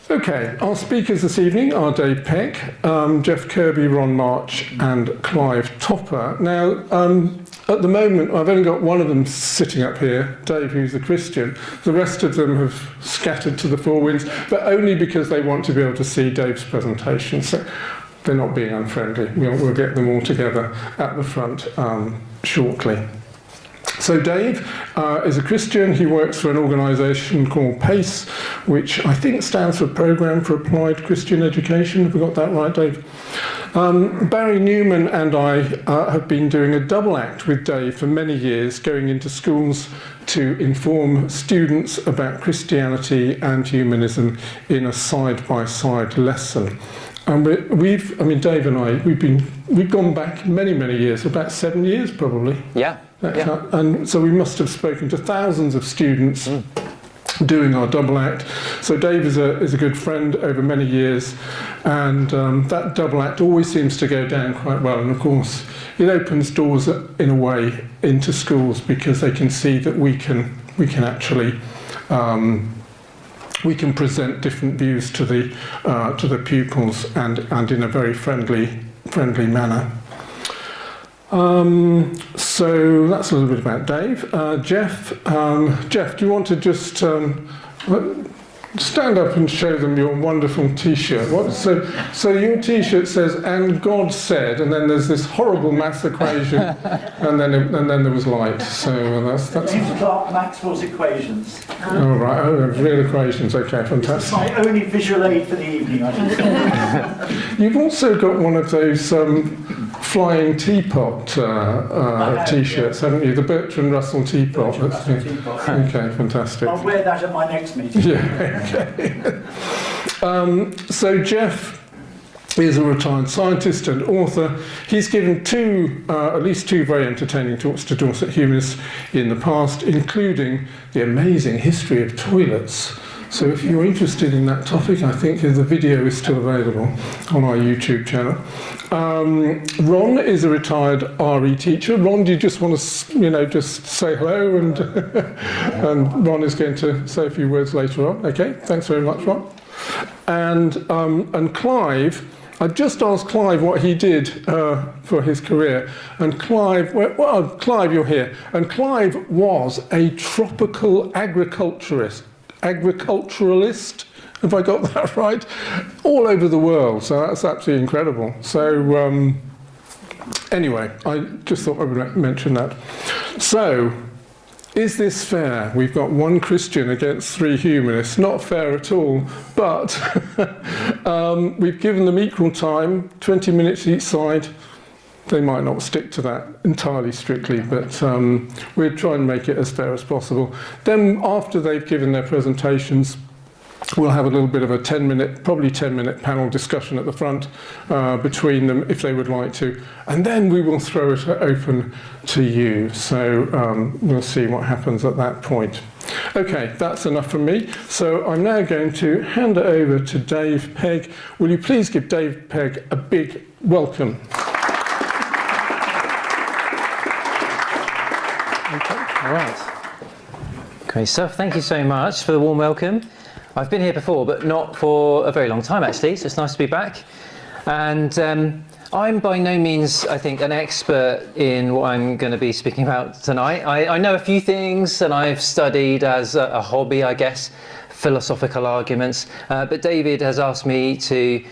Okay, our speakers this evening are Dave Pegg, Geoff Kirby, Ron March and Clive Topper. Now, at the moment, I've only got one of them sitting up here, Dave, who's a Christian. The rest of them have scattered to the four winds, but only because they want to be able to see Dave's presentation. So they're not being unfriendly. We'll get them all together at the front shortly. So Dave is a Christian. He works for an organisation called PACE, which I think stands for Programme for Applied Christian Education. Have we got that right, Dave? Barry Newman and I have been doing a double act with Dave for many years, going into schools to inform students about Christianity and humanism in a side-by-side lesson. And Dave and I, we've gone back many, many years, about 7 years probably. Yeah. And so we must have spoken to thousands of students doing our double act. So Dave is a good friend over many years, and that double act always seems to go down quite well. And of course, it opens doors in a way into schools because they can see that we can actually we can present different views to the pupils and in a very friendly manner. So that's a little bit about Dave. Geoff, do you want to just stand up and show them your wonderful T-shirt? So your T-shirt says, "And God said," and then there's this horrible maths equation, and then there was light. So that's. These are Maxwell's equations. Oh right, real equations. Okay, fantastic. This is my only visual aid for the evening, I should say. You've also got one of those flying teapot T-shirts, haven't you? The Bertrand Russell teapot. Okay, fantastic. I'll wear that at my next meeting. Yeah. Okay. So Geoff is a retired scientist and author. He's given at least two very entertaining talks to Dorset Humanists in the past, including the amazing history of toilets. So if you're interested in that topic, I think the video is still available on our YouTube channel. Ron is a retired RE teacher. Ron, do you just want to, just say hello? And Ron is going to say a few words later on. Okay, thanks very much, Ron. And Clive, I just asked Clive what he did for his career. And Clive, Clive, you're here. And Clive was a tropical agriculturalist, if I got that right, all over the world. So that's absolutely incredible. So anyway, I just thought I would mention that. So, is this fair? We've got one Christian against three humanists. Not fair at all, but we've given them equal time, 20 minutes each side. They might not stick to that entirely strictly, but we'll try and make it as fair as possible. Then after they've given their presentations, we'll have a little bit of a 10-minute panel discussion at the front between them if they would like to. And then we will throw it open to you. So we'll see what happens at that point. Okay, that's enough from me. So I'm now going to hand it over to Dave Pegg. Will you please give Dave Pegg a big welcome? All right. Great stuff. Thank you so much for the warm welcome. I've been here before, but not for a very long time, actually, so it's nice to be back. And I'm by no means, I think, an expert in what I'm going to be speaking about tonight. I know a few things, and I've studied as a hobby, I guess, philosophical arguments. But David has asked me to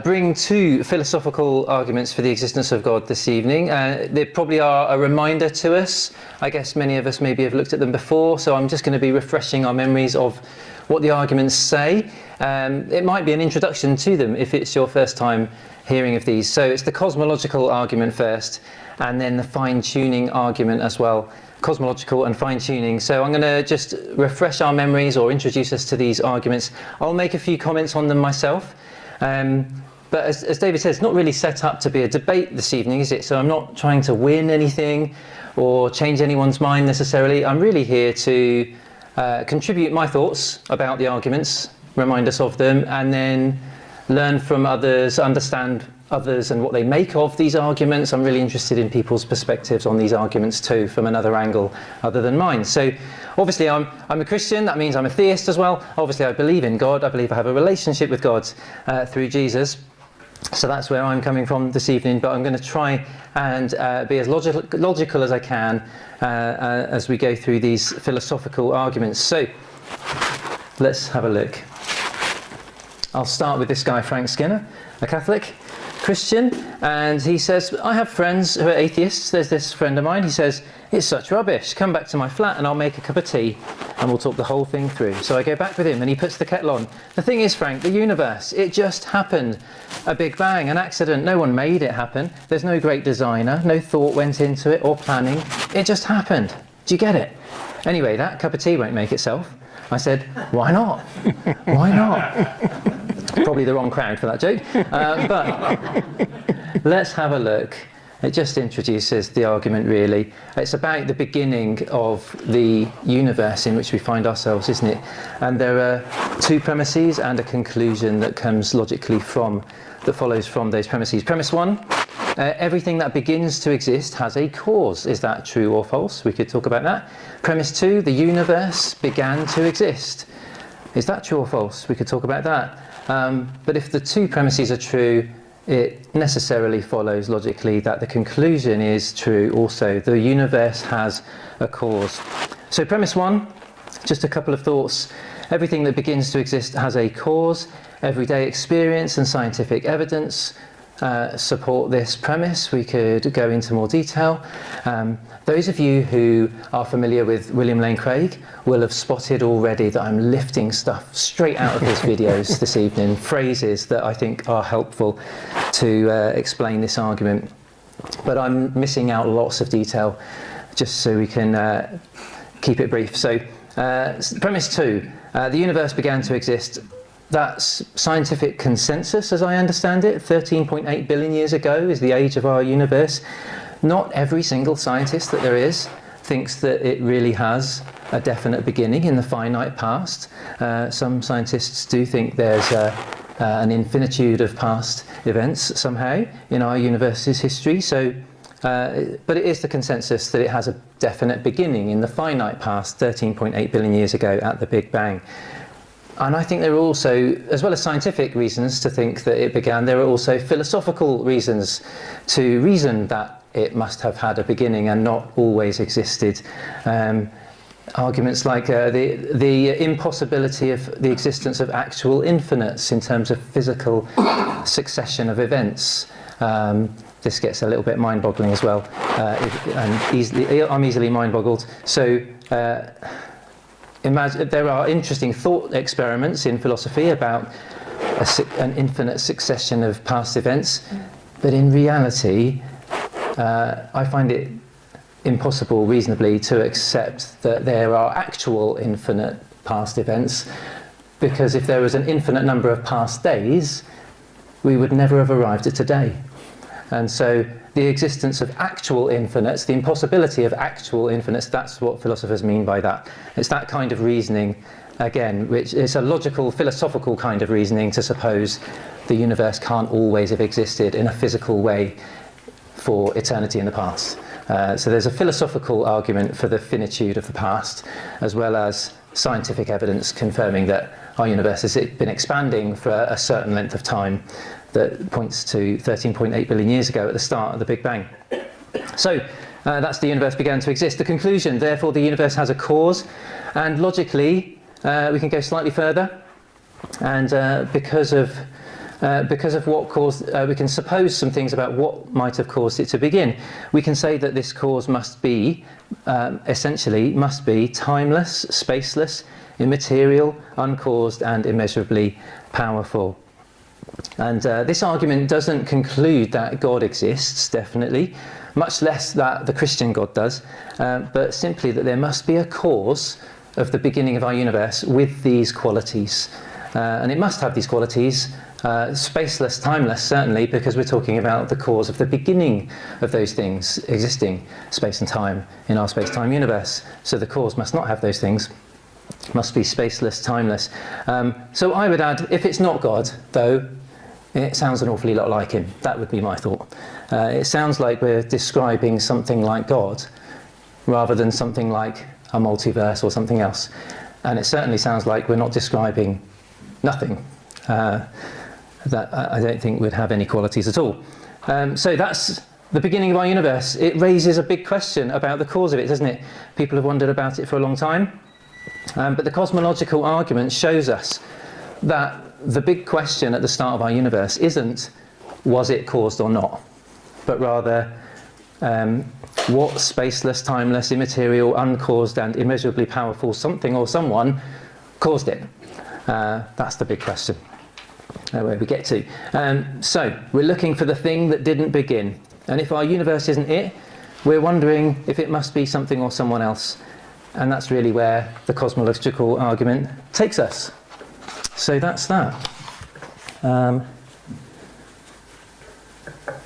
bring two philosophical arguments for the existence of God this evening. They probably are a reminder to us. I guess many of us maybe have looked at them before, so I'm just going to be refreshing our memories of what the arguments say. It might be an introduction to them if it's your first time hearing of these. So it's the cosmological argument first, and then the fine-tuning argument as well. Cosmological and fine-tuning. So I'm going to just refresh our memories or introduce us to these arguments. I'll make a few comments on them myself. But as David says, it's not really set up to be a debate this evening, is it? So I'm not trying to win anything or change anyone's mind necessarily. I'm really here to contribute my thoughts about the arguments, remind us of them, and then learn from others, understand others and what they make of these arguments. I'm really interested in people's perspectives on these arguments too, from another angle other than mine. So obviously I'm a Christian, that means I'm a theist as well. Obviously I believe in God, I believe I have a relationship with God through Jesus. So that's where I'm coming from this evening, but I'm going to try and be as logical as I can as we go through these philosophical arguments. So let's have a look. I'll start with this guy, Frank Skinner, a Catholic Christian, and he says, I have friends who are atheists. There's this friend of mine, he says, it's such rubbish. Come back to my flat and I'll make a cup of tea and we'll talk the whole thing through. So I go back with him and he puts the kettle on. The thing is, Frank, the universe, it just happened. A big bang, an accident. No one made it happen. There's no great designer. No thought went into it or planning. It just happened. Do you get it? Anyway, that cup of tea won't make itself. I said, why not? Why not? Probably the wrong crowd for that joke. But let's have a look. It just introduces the argument, really. It's about the beginning of the universe in which we find ourselves, isn't it? And there are two premises and a conclusion that comes logically that follows from those premises. Premise one, everything that begins to exist has a cause. Is that true or false? We could talk about that. Premise two, the universe began to exist. Is that true or false? We could talk about that. But if the two premises are true, it necessarily follows logically that the conclusion is true also. The universe has a cause. So premise one, just a couple of thoughts. Everything that begins to exist has a cause. Everyday experience and scientific evidence support this premise. We could go into more detail. Those of you who are familiar with William Lane Craig will have spotted already that I'm lifting stuff straight out of his videos this evening, phrases that I think are helpful to explain this argument. But I'm missing out lots of detail just so we can keep it brief. So premise two, the universe began to exist. That's scientific consensus, as I understand it. 13.8 billion years ago is the age of our universe. Not every single scientist that there is thinks that it really has a definite beginning in the finite past. Some scientists do think there's an infinitude of past events somehow in our universe's history. So, but it is the consensus that it has a definite beginning in the finite past, 13.8 billion years ago at the Big Bang. And I think there are also, as well as scientific reasons to think that it began, there are also philosophical reasons to reason that it must have had a beginning and not always existed. Arguments like the impossibility of the existence of actual infinites in terms of physical succession of events. This gets a little bit mind-boggling as well, and I'm easily mind-boggled. So. Imagine, there are interesting thought experiments in philosophy about an infinite succession of past events, but in reality, I find it impossible reasonably to accept that there are actual infinite past events, because if there was an infinite number of past days, we would never have arrived at today. And so the existence of actual infinites, the impossibility of actual infinites, that's what philosophers mean by that. It's that kind of reasoning, again, which is a logical, philosophical kind of reasoning to suppose the universe can't always have existed in a physical way for eternity in the past. So there's a philosophical argument for the finitude of the past, as well as scientific evidence confirming that our universe has been expanding for a certain length of time that points to 13.8 billion years ago at the start of the Big Bang. So that's the universe began to exist. The conclusion, therefore, the universe has a cause, and logically we can go slightly further, and because of what caused, we can suppose some things about what might have caused it to begin. We can say that this cause must be, essentially, must be timeless, spaceless, immaterial, uncaused, and immeasurably powerful. And this argument doesn't conclude that God exists, definitely, much less that the Christian God does, but simply that there must be a cause of the beginning of our universe with these qualities. And it must have these qualities, spaceless, timeless, certainly, because we're talking about the cause of the beginning of those things existing, space and time, in our space-time universe. So the cause must not have those things, must be spaceless, timeless. So I would add, if it's not God, though, it sounds an awfully lot like him. That would be my thought. It sounds like we're describing something like God rather than something like a multiverse or something else. And it certainly sounds like we're not describing nothing. That I don't think would have any qualities at all. So that's the beginning of our universe. It raises a big question about the cause of it, doesn't it? People have wondered about it for a long time. But the cosmological argument shows us that the big question at the start of our universe isn't was it caused or not, but rather what spaceless, timeless, immaterial, uncaused and immeasurably powerful something or someone caused it. That's the big question where we get to. So we're looking for the thing that didn't begin. And if our universe isn't it, we're wondering if it must be something or someone else. And that's really where the cosmological argument takes us. So that's that.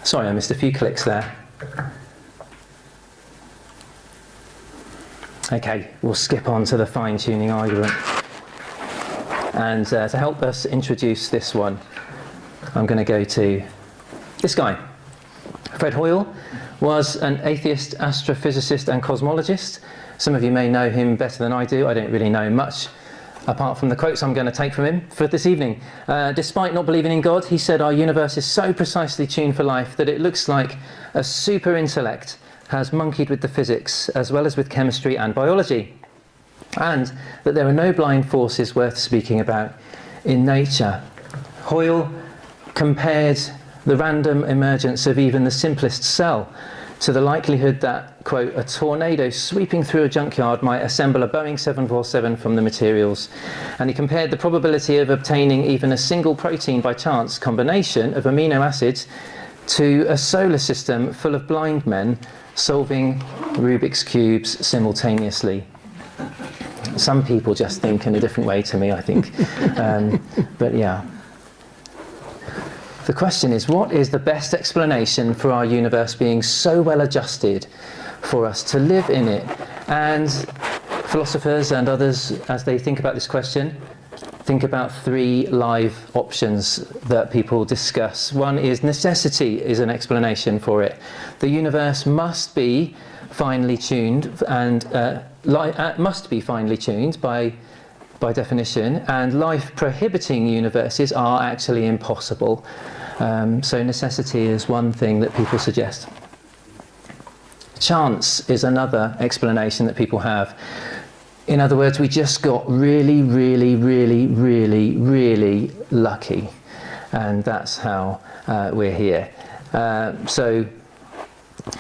Sorry, I missed a few clicks there. Okay, we'll skip on to the fine-tuning argument. And to help us introduce this one, I'm going to go to this guy. Fred Hoyle was an atheist, astrophysicist and cosmologist. Some of you may know him better than I do. I don't really know much, apart from the quotes I'm going to take from him for this evening. Despite not believing in God, he said our universe is so precisely tuned for life that it looks like a super intellect has monkeyed with the physics as well as with chemistry and biology, and that there are no blind forces worth speaking about in nature. Hoyle compared the random emergence of even the simplest cell to the likelihood that, quote, a tornado sweeping through a junkyard might assemble a Boeing 747 from the materials. And he compared the probability of obtaining even a single protein by chance combination of amino acids to a solar system full of blind men solving Rubik's cubes simultaneously. Some people just think in a different way to me, I think. But yeah. The question is, what is the best explanation for our universe being so well adjusted for us to live in it? And philosophers and others, as they think about this question, think about three live options that people discuss. One is necessity is an explanation for it. The universe must be finely tuned and must be finely tuned by definition, and life-prohibiting universes are actually impossible. So necessity is one thing that people suggest. Chance is another explanation that people have. In other words, we just got really, really, really, really, really lucky, and that's how we're here. So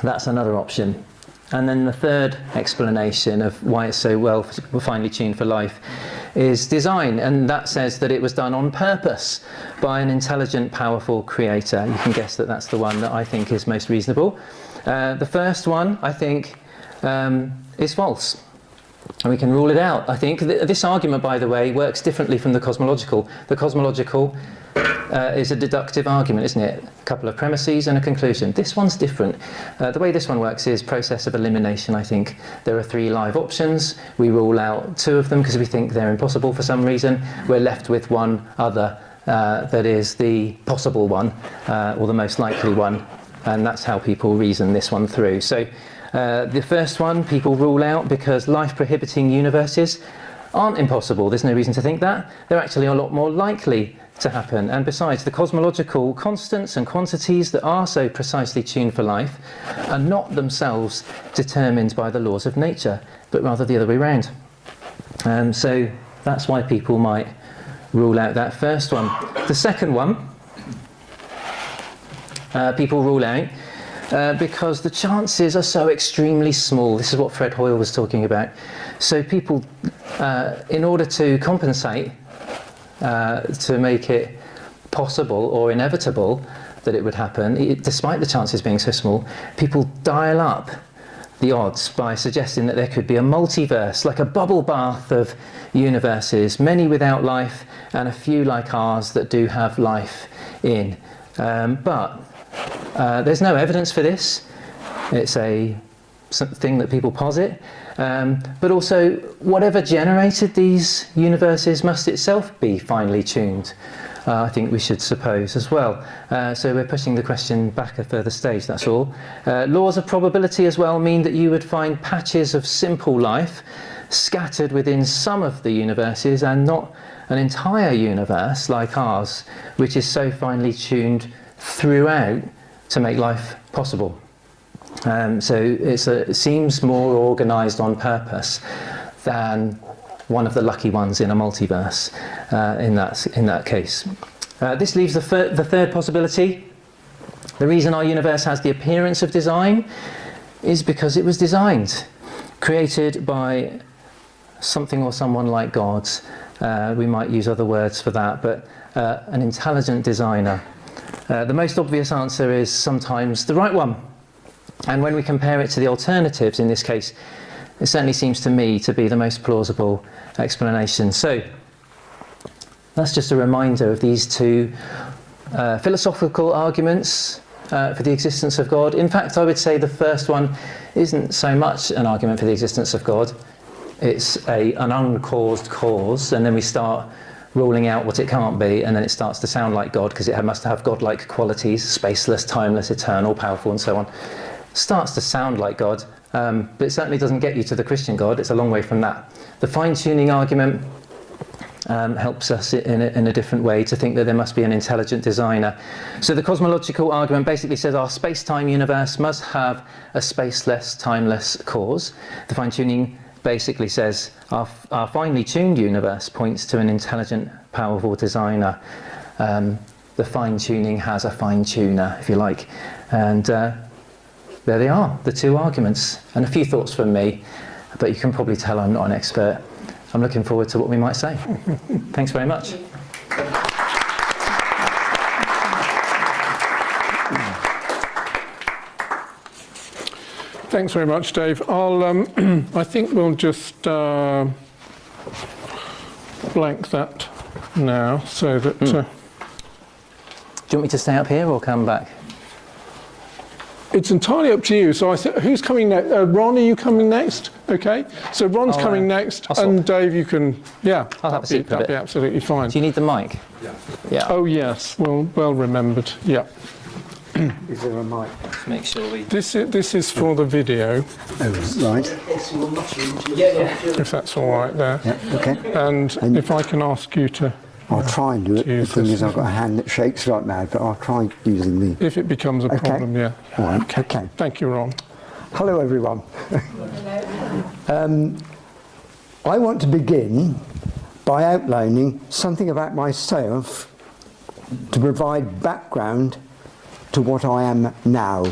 that's another option. And then the third explanation of why it's so well finely tuned for life is design, and that says that it was done on purpose by an intelligent, powerful creator. You can guess that that's the one that I think is most reasonable. The first one, I think, is false. And we can rule it out. I think this argument, by the way, works differently from the cosmological. The cosmological is a deductive argument, isn't it? A couple of premises and a conclusion. This one's different. The way this one works is process of elimination, I think. There are three live options. We rule out two of them because we think they're impossible for some reason. We're left with one other that is the possible one, or the most likely one. And that's how people reason this one through. So the first one people rule out because life-prohibiting universes aren't impossible. There's no reason to think that. They're actually a lot more likely to happen. And besides, the cosmological constants and quantities that are so precisely tuned for life are not themselves determined by the laws of nature, but rather the other way around. So that's why people might rule out that first one. The second one, people rule out because the chances are so extremely small. This is what Fred Hoyle was talking about. So people, in order to compensate, to make it possible or inevitable that it would happen, despite the chances being so small, people dial up the odds by suggesting that there could be a multiverse, like a bubble bath of universes, many without life and a few like ours that do have life in. But there's no evidence for this. It's something that people posit. But also, whatever generated these universes must itself be finely tuned. I think we should suppose as well. So we're pushing the question back a further stage, that's all. Laws of probability as well mean that you would find patches of simple life scattered within some of the universes and not an entire universe like ours, which is so finely tuned throughout to make life possible. So it seems more organised on purpose than one of the lucky ones in a multiverse in that case. This leaves the third possibility. The reason our universe has the appearance of design is because it was designed, created by something or someone like God. We might use other words for that, but an intelligent designer. The most obvious answer is sometimes the right one. And when we compare it to the alternatives in this case, it certainly seems to me to be the most plausible explanation. So that's just a reminder of these two philosophical arguments for the existence of God. In fact, I would say the first one isn't so much an argument for the existence of God. It's an uncaused cause, and then we start ruling out what it can't be, and then it starts to sound like God because it must have godlike qualities, spaceless, timeless, eternal, powerful, and so on. Starts to sound like God, but it certainly doesn't get you to the Christian God. It's a long way from that. The fine-tuning argument helps us in a different way to think that there must be an intelligent designer. So the cosmological argument basically says our space-time universe must have a spaceless, timeless cause. The fine-tuning basically says our finely tuned universe points to an intelligent, powerful designer. The fine-tuning has a fine-tuner, if you like. And there they are, the two arguments. And a few thoughts from me, but you can probably tell I'm not an expert. I'm looking forward to what we might say. Thanks very much. Thanks very much, Dave. I think we'll just blank that now, so that... Do you want me to stay up here or come back? It's entirely up to you. So who's coming next? Ron, are you coming next? Okay. So Ron's coming next, and Dave, you can... Yeah, I'll have a seat for a that'd bit. be absolutely fine. Do you need the mic? Yeah. Oh, yes. Well remembered. Yeah. Is there a mic? Just make sure we... This is for the video, Oh, right. if that's all right there. Yeah, okay. And if I can ask you to... I'll try and do it. The use thing this. is, I've got a hand that shakes like mad, but I'll try using the... If it becomes a problem, yeah. All right, okay. Thank you, Ron. Hello, everyone. I want to begin by outlining something about myself to provide background to what I am now.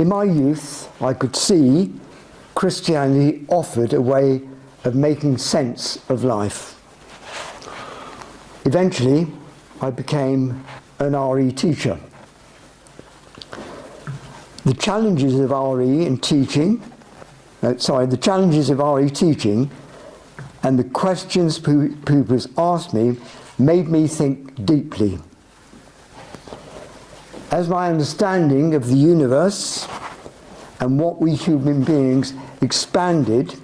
In my youth, I could see Christianity offered a way of making sense of life. Eventually, I became an RE teacher. The challenges of RE teaching and the questions pupils asked me made me think deeply. As my understanding of the universe and what we human beings expanded,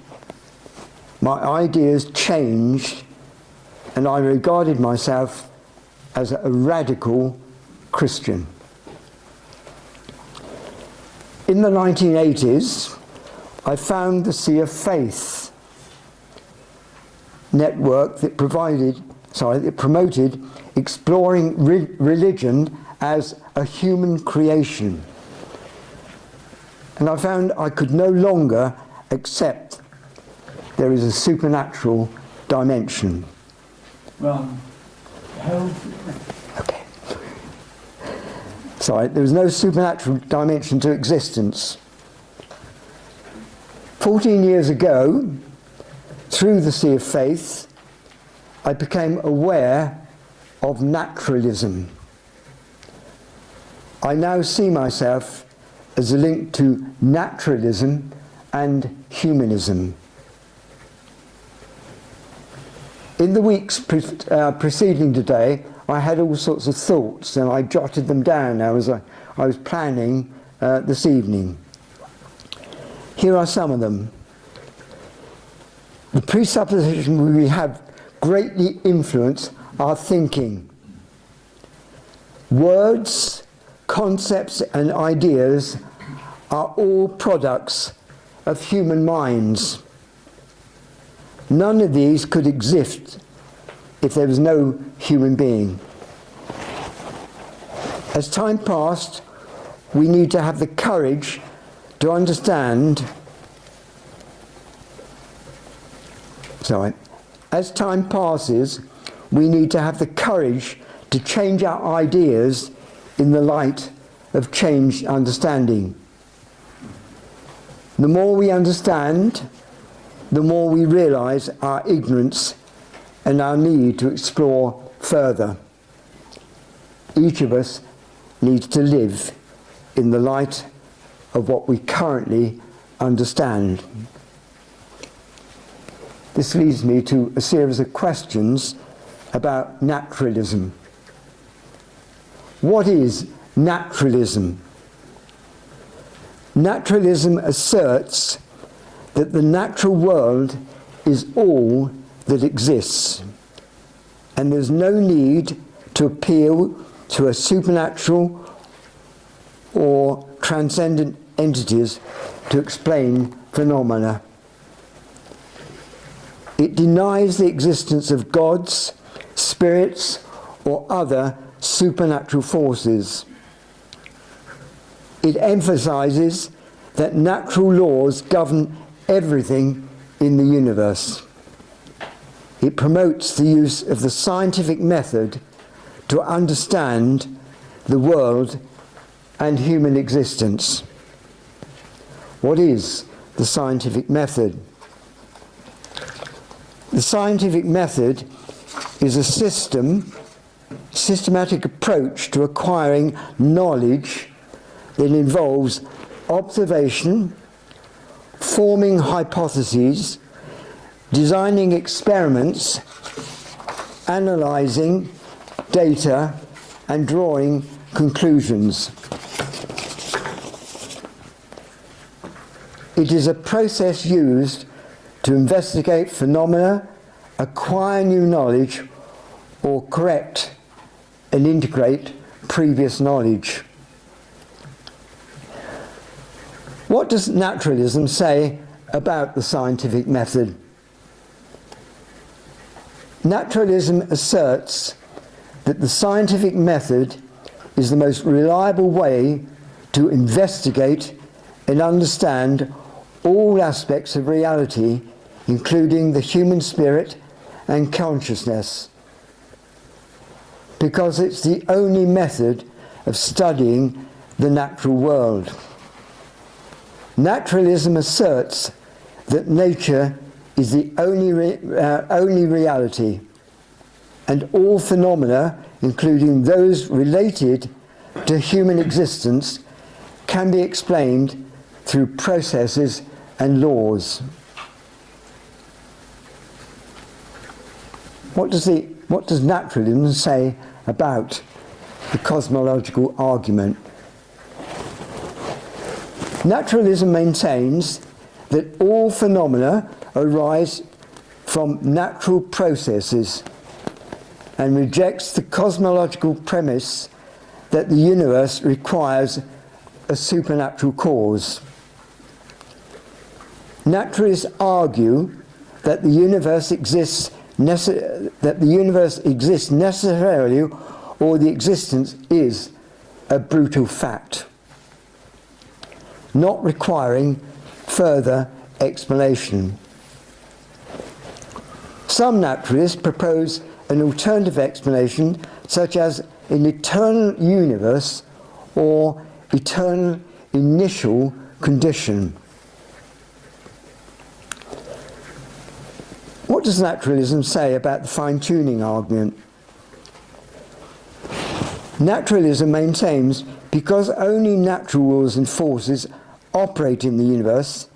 my ideas changed, and I regarded myself as a radical Christian. In the 1980s, I found the Sea of Faith network that promoted exploring religion as a human creation. And I found I could no longer accept there is a supernatural dimension. Okay. Sorry, there was no supernatural dimension to existence. 14 years ago, through the Sea of Faith, I became aware of naturalism. I now see myself as a link to naturalism and humanism. In the weeks preceding today, I had all sorts of thoughts, and I jotted them down as I was planning this evening. Here are some of them. The presupposition we have greatly influence our thinking. Words, concepts and ideas are all products of human minds. None of these could exist if there was no human being. As time passed, we need to have the courage to understand. As time passes, we need to have the courage to change our ideas in the light of changed understanding. The more we understand, the more we realize our ignorance and our need to explore further. Each of us needs to live in the light of what we currently understand. This leads me to a series of questions about naturalism. What is naturalism? Naturalism asserts that the natural world is all that exists, and there's no need to appeal to a supernatural or transcendent entities to explain phenomena. It denies the existence of gods, spirits, or other supernatural forces. It emphasizes that natural laws govern everything in the universe. It promotes the use of the scientific method to understand the world and human existence. What is the scientific method? The scientific method is a systematic approach to acquiring knowledge that involves observation, forming hypotheses, designing experiments, analyzing data, and drawing conclusions. It is a process used to investigate phenomena, acquire new knowledge, or correct and integrate previous knowledge. What does naturalism say about the scientific method? Naturalism asserts that the scientific method is the most reliable way to investigate and understand all aspects of reality, including the human spirit and consciousness, because it's the only method of studying the natural world. Naturalism asserts that nature is the only reality, and all phenomena, including those related to human existence, can be explained through processes and laws. What does naturalism say about the cosmological argument? Naturalism maintains that all phenomena arise from natural processes and rejects the cosmological premise that the universe requires a supernatural cause. Naturalists argue that the universe exists necessarily, or the existence is a brutal fact, not requiring further explanation. Some naturalists propose an alternative explanation, such as an eternal universe or eternal initial condition. What does naturalism say about the fine-tuning argument? Naturalism maintains because only natural rules and forces operate in the universe,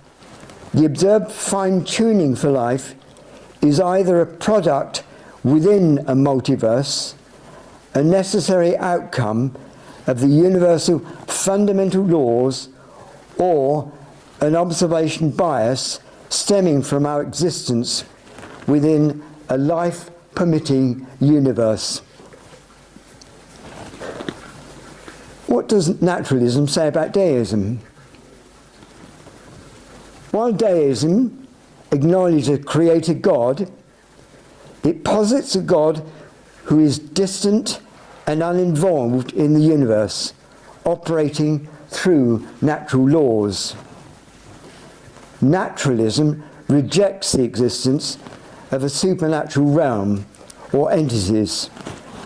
the observed fine-tuning for life is either a product within a multiverse, a necessary outcome of the universal fundamental laws, or an observation bias stemming from our existence within a life permitting universe. What does naturalism say about deism? While deism acknowledges a creator God, it posits a God who is distant and uninvolved in the universe, operating through natural laws. Naturalism rejects the existence of a supernatural realm or entities,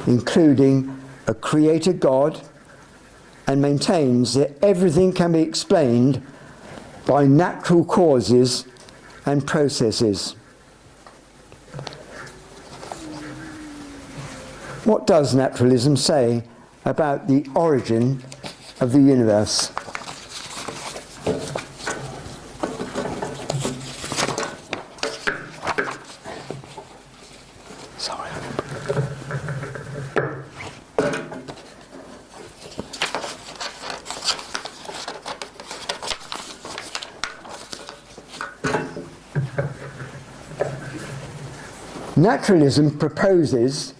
including a creator God, and maintains that everything can be explained by natural causes and processes. What does naturalism say about the origin of the universe? Sorry. Naturalism proposes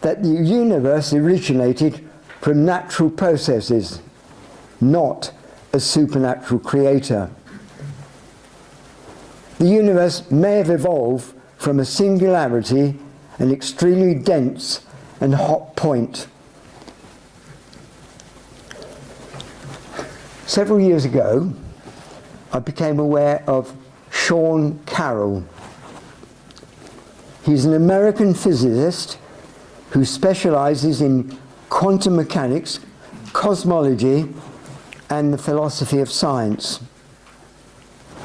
that the universe originated from natural processes, not a supernatural creator. The universe may have evolved from a singularity, an extremely dense and hot point. Several years ago, I became aware of Sean Carroll. He's an American physicist who specializes in quantum mechanics, cosmology, and the philosophy of science.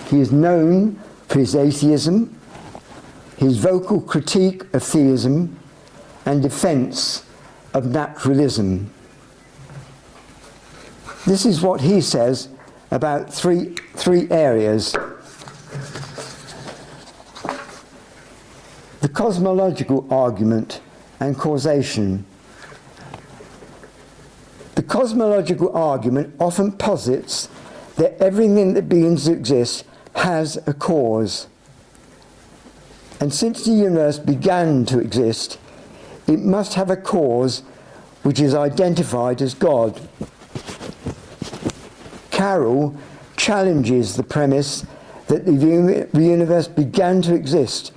He is known for his atheism, his vocal critique of theism, and defense of naturalism. This is what he says about three areas. The cosmological argument and causation. The cosmological argument often posits that everything that begins to exist has a cause. And since the universe began to exist, it must have a cause which is identified as God. Carroll challenges the premise that the universe began to exist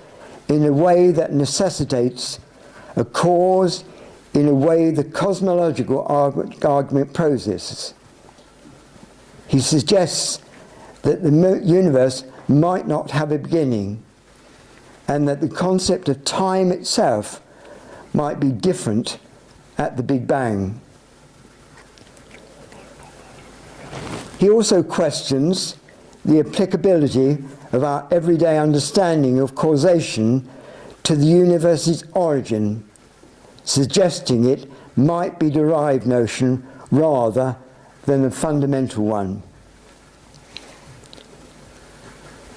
in a way that necessitates a cause in a way the cosmological argument processes. He suggests that the universe might not have a beginning, and that the concept of time itself might be different at the Big Bang. He also questions the applicability of our everyday understanding of causation to the universe's origin, suggesting it might be a derived notion rather than a fundamental one.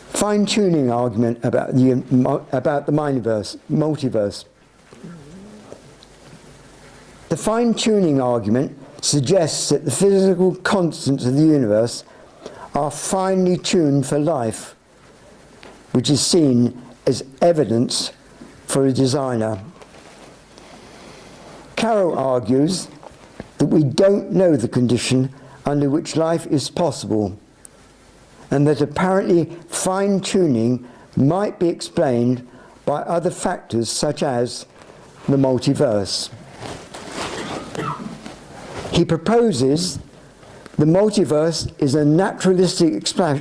Fine-tuning argument about the multiverse. The fine-tuning argument suggests that the physical constants of the universe are finely tuned for life, which is seen as evidence for a designer. Carroll argues that we don't know the condition under which life is possible, and that apparently fine-tuning might be explained by other factors such as the multiverse. He proposes the multiverse is a naturalistic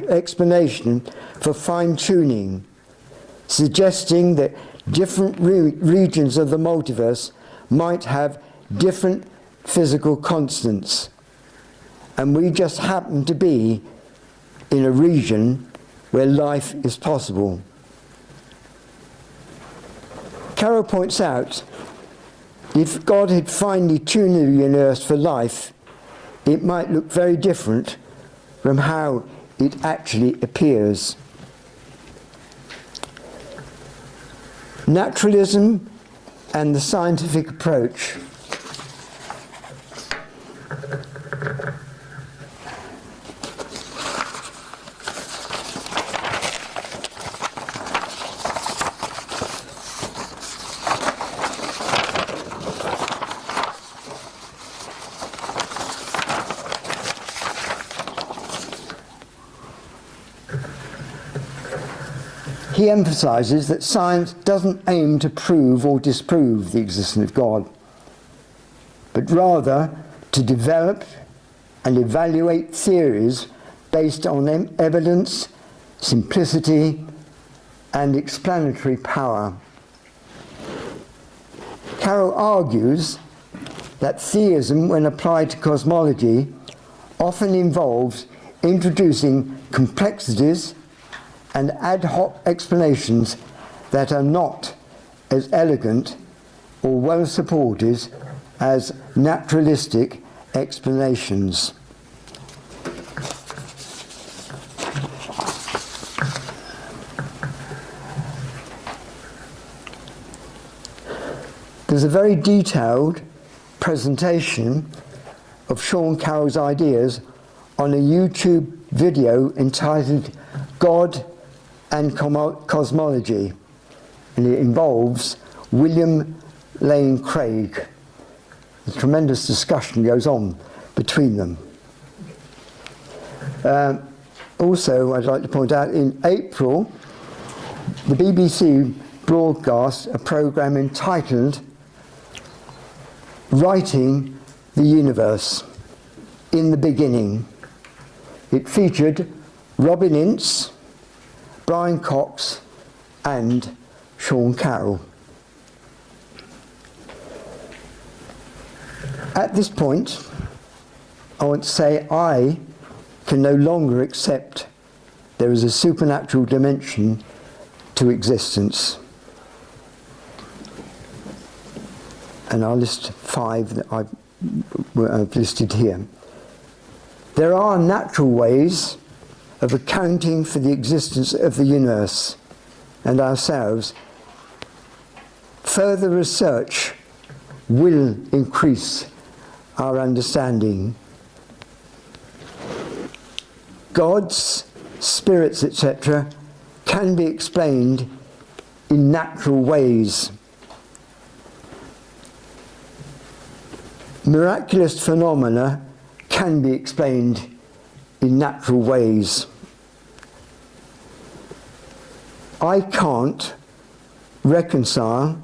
explanation for fine-tuning, suggesting that different regions of the multiverse might have different physical constants, and we just happen to be in a region where life is possible. Carroll points out, if God had finely tuned the universe for life, it might look very different from how it actually appears. Naturalism and the scientific approach. he emphasises that science doesn't aim to prove or disprove the existence of God, but rather to develop and evaluate theories based on evidence, simplicity, and explanatory power. Carroll argues that theism, when applied to cosmology, often involves introducing complexities and ad hoc explanations that are not as elegant or well supported as naturalistic explanations. There's a very detailed presentation of Sean Carroll's ideas on a YouTube video entitled God and Cosmology, and it involves William Lane Craig. A tremendous discussion goes on between them. Also, I'd like to point out, in April, the BBC broadcast a programme entitled Writing the Universe, in the Beginning. It featured Robin Ince, Brian Cox and Sean Carroll. At this point, I want to say I can no longer accept there is a supernatural dimension to existence. And I'll list 5 that I've listed here. There are natural ways of accounting for the existence of the universe and ourselves. Further research will increase our understanding. Gods, spirits, etc. can be explained in natural ways. Miraculous phenomena can be explained in natural ways. I can't reconcile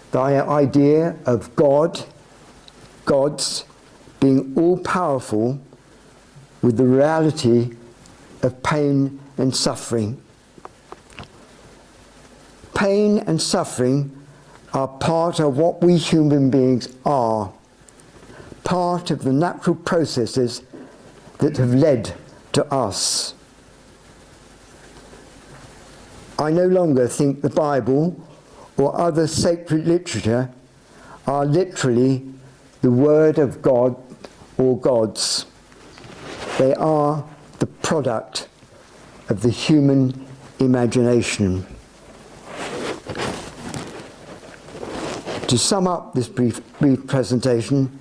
the idea of gods being all-powerful with the reality of pain and suffering. Pain and suffering are part of what we human beings are, part of the natural processes that have led to us. I no longer think the Bible or other sacred literature are literally the word of God or gods. They are the product of the human imagination. To sum up this brief presentation,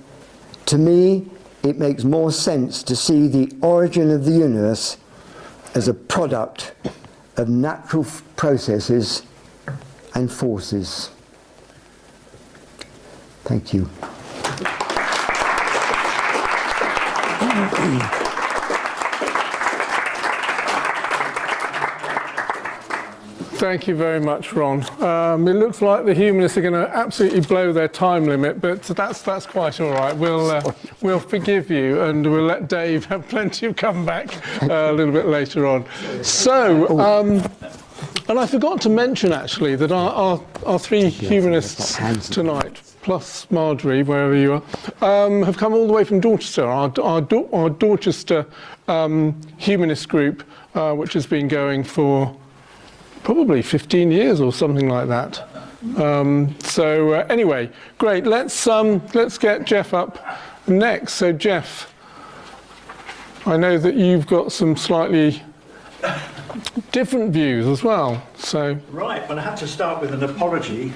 to me, it makes more sense to see the origin of the universe as a product of natural processes and forces. Thank you. Thank you very much, Ron. It looks like the humanists are going to absolutely blow their time limit, but that's quite all right. We'll forgive you, and we'll let Dave have plenty of comeback a little bit later on. So, and I forgot to mention actually that our 3 humanists tonight, plus Marjorie, wherever you are, have come all the way from Dorchester, our Dorchester humanist group, which has been going for probably 15 years or something like that. Anyway, great. Let's get Geoff up next. So Geoff, I know that you've got some slightly different views as well. So right. Well, I have to start with an apology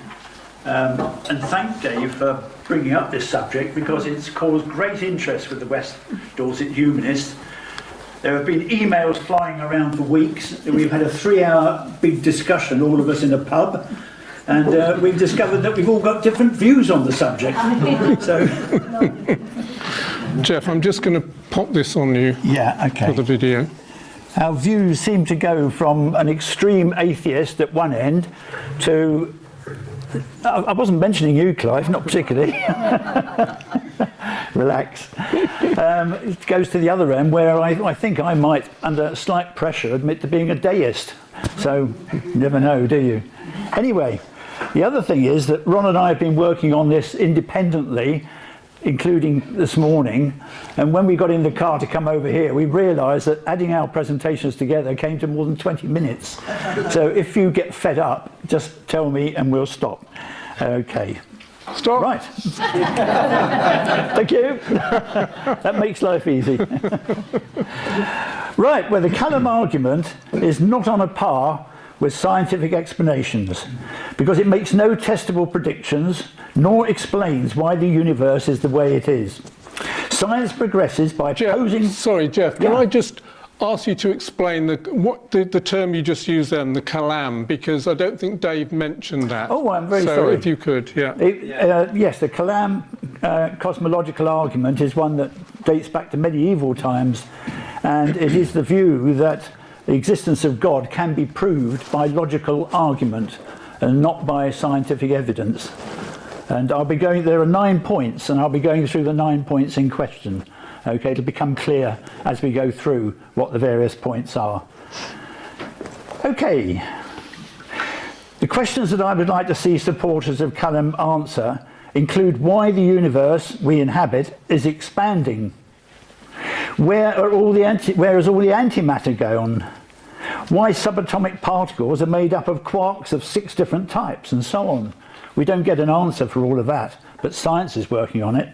and thank Dave for bringing up this subject, because it's caused great interest with the West Dorset Humanists. There have been emails flying around for weeks. We've had a 3-hour big discussion, all of us in a pub, and we've discovered that we've all got different views on the subject. So, Geoff, I'm just going to pop this on you for the video. our views seem to go from an extreme atheist at one end to, I wasn't mentioning you, Clive, not particularly. Relax. It goes to the other end where I think I might, under slight pressure, admit to being a deist. So you never know, do you? Anyway, the other thing is that Ron and I have been working on this independently, including this morning, and when we got in the car to come over here, we realised that adding our presentations together came to more than 20 minutes. So if you get fed up, just tell me and we'll stop. Okay. Stop. Right. Thank you. That makes life easy. Right, well, the Callum argument is not on a par with scientific explanations because it makes no testable predictions nor explains why the universe is the way it is. Science progresses by posing... Sorry, Geoff, can I just ask you to explain the term you just used then, the Kalam, because I don't think Dave mentioned that. Oh, I'm very sorry. sorry. If you could, yeah. Yes, the Kalam cosmological argument is one that dates back to medieval times, and it is the view that the existence of God can be proved by logical argument and not by scientific evidence. And there are 9 points, and I'll be going through the 9 points in question. Okay, it'll become clear as we go through what the various points are. Okay. The questions that I would like to see supporters of Callum answer include why the universe we inhabit is expanding. Where has all the antimatter gone? Why subatomic particles are made up of quarks of 6 different types, and so on. We don't get an answer for all of that, but science is working on it.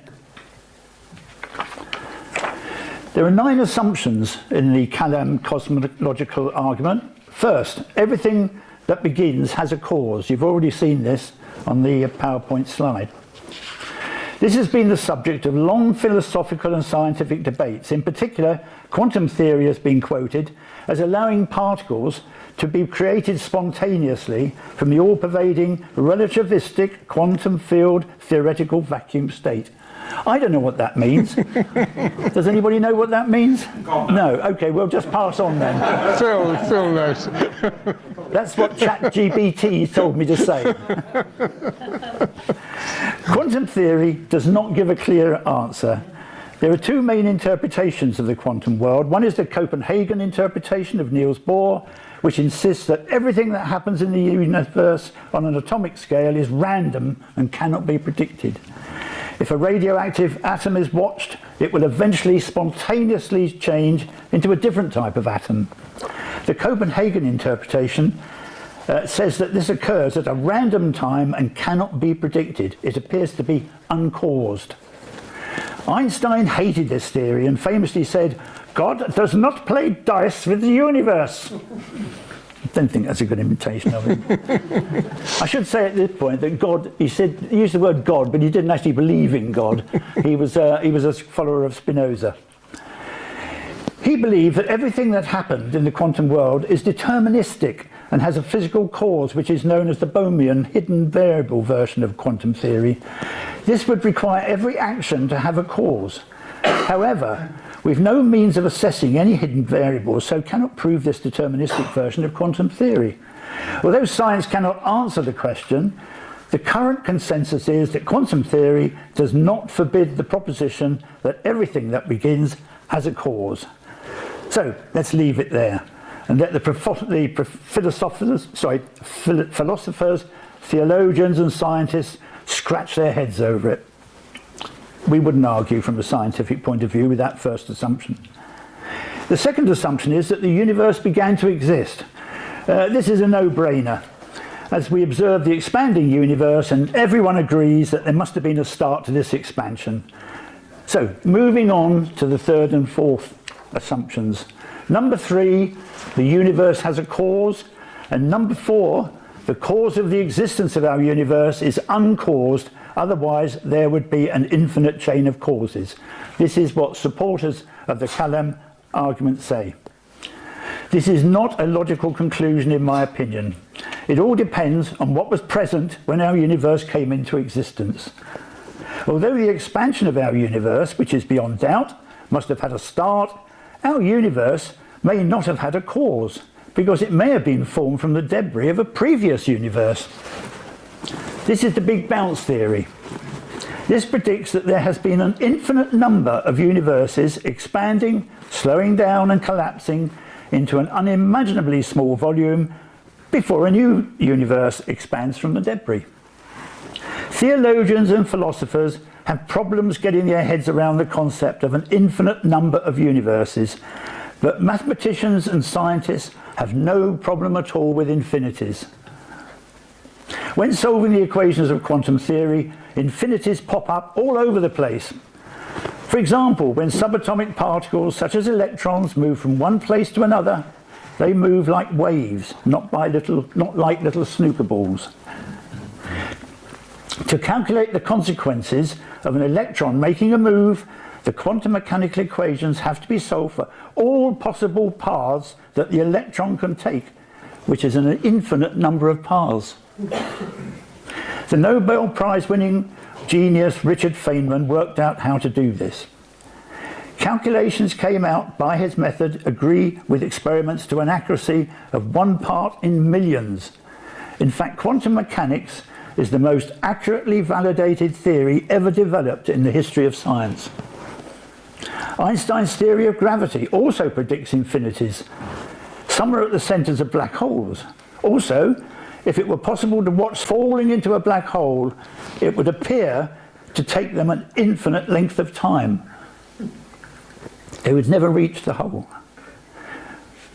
There are 9 assumptions in the Callum cosmological argument. First, everything that begins has a cause. You've already seen this on the PowerPoint slide. This has been the subject of long philosophical and scientific debates. In particular, quantum theory has been quoted as allowing particles to be created spontaneously from the all-pervading relativistic quantum field theoretical vacuum state. I don't know what that means. Does anybody know what that means? No. Okay, we'll just pass on then. Phil knows. That's what ChatGPT told me to say. Quantum theory does not give a clear answer. There are 2 main interpretations of the quantum world. One is the Copenhagen interpretation of Niels Bohr, which insists that everything that happens in the universe on an atomic scale is random and cannot be predicted. If a radioactive atom is watched, it will eventually spontaneously change into a different type of atom. The Copenhagen interpretation says that this occurs at a random time and cannot be predicted. It appears to be uncaused. Einstein hated this theory and famously said, "God does not play dice with the universe." I don't think that's a good imitation of him. I should say at this point that God, he used the word God, but he didn't actually believe in God. He was a follower of Spinoza. He believed that everything that happened in the quantum world is deterministic and has a physical cause, which is known as the Bohmian hidden variable version of quantum theory. This would require every action to have a cause. However, we've no means of assessing any hidden variables, so cannot prove this deterministic version of quantum theory. Although science cannot answer the question, the current consensus is that quantum theory does not forbid the proposition that everything that begins has a cause. So let's leave it there and let the philosophers, theologians and scientists scratch their heads over it. We wouldn't argue from a scientific point of view with that first assumption. The second assumption is that the universe began to exist. This is a no-brainer, as we observe the expanding universe and everyone agrees that there must have been a start to this expansion. So, moving on to the third and fourth assumptions. Number 3, the universe has a cause, and number 4, the cause of the existence of our universe is uncaused, otherwise there would be an infinite chain of causes. This is what supporters of the Callum argument say. This is not a logical conclusion in my opinion. It all depends on what was present when our universe came into existence. Although the expansion of our universe, which is beyond doubt, must have had a start, our universe may not have had a cause, because it may have been formed from the debris of a previous universe. This is the Big Bounce theory. This predicts that there has been an infinite number of universes expanding, slowing down and collapsing into an unimaginably small volume before a new universe expands from the debris. Theologians and philosophers have problems getting their heads around the concept of an infinite number of universes, but mathematicians and scientists have no problem at all with infinities. When solving the equations of quantum theory, infinities pop up all over the place. For example, when subatomic particles such as electrons move from one place to another, they move like waves, not like little snooker balls. To calculate the consequences of an electron making a move, the quantum mechanical equations have to be solved for all possible paths that the electron can take, which is an infinite number of paths. The Nobel Prize winning genius Richard Feynman worked out how to do this. Calculations came out by his method agree with experiments to an accuracy of 1 part in millions. In fact, quantum mechanics is the most accurately validated theory ever developed in the history of science. Einstein's theory of gravity also predicts infinities. Some are at the centres of black holes. Also, if it were possible to watch falling into a black hole, it would appear to take them an infinite length of time. They would never reach the hole.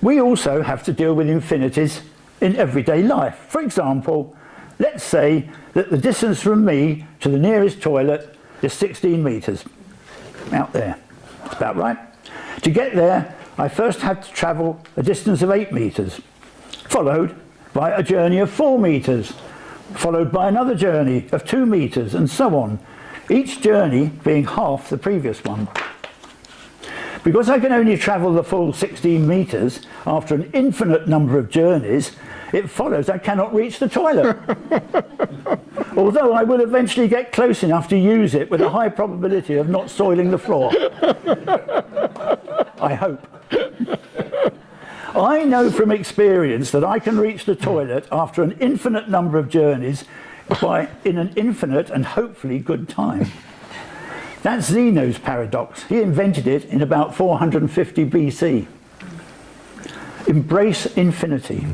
We also have to deal with infinities in everyday life. For example, let's say that the distance from me to the nearest toilet is 16 metres. Out there. That's about right. To get there, I first had to travel a distance of 8 metres, followed by a journey of 4 metres, followed by another journey of 2 metres, and so on, each journey being half the previous one. Because I can only travel the full 16 metres after an infinite number of journeys, it follows I cannot reach the toilet. Although I will eventually get close enough to use it with a high probability of not soiling the floor. I hope. I know from experience that I can reach the toilet after an infinite number of journeys in an infinite and hopefully good time. That's Zeno's paradox. He invented it in about 450 BC. Embrace infinity.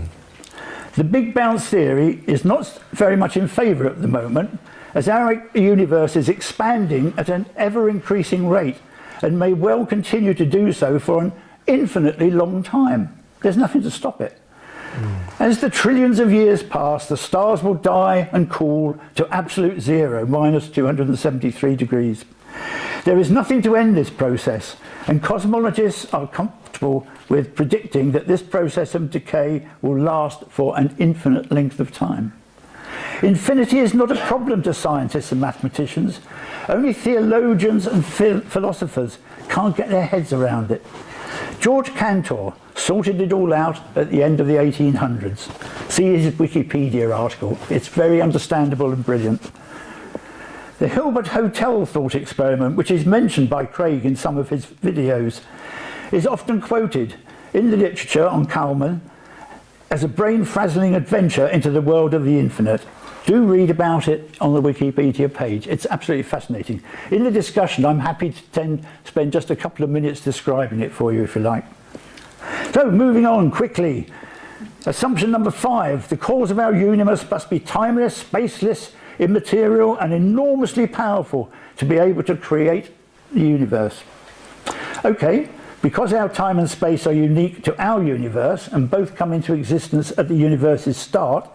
The Big Bounce theory is not very much in favour at the moment, as our universe is expanding at an ever-increasing rate and may well continue to do so for an infinitely long time. There's nothing to stop it. As the trillions of years pass, the stars will die and cool to absolute zero, minus 273 degrees. There is nothing to end this process, and cosmologists are comfortable with predicting that this process of decay will last for an infinite length of time. Infinity is not a problem to scientists and mathematicians. Only theologians and philosophers can't get their heads around it. George Cantor sorted it all out at the end of the 1800s. See his Wikipedia article. It's very understandable and brilliant. The Hilbert Hotel thought experiment, which is mentioned by Craig in some of his videos, is often quoted in the literature on Kalman as a brain-frazzling adventure into the world of the infinite. Do read about it on the Wikipedia page. It's absolutely fascinating. In the discussion, I'm happy to spend just a couple of minutes describing it for you, if you like. So, moving on quickly. Assumption number 5. The cause of our universe must be timeless, spaceless, immaterial, and enormously powerful to be able to create the universe. Okay, because our time and space are unique to our universe and both come into existence at the universe's start,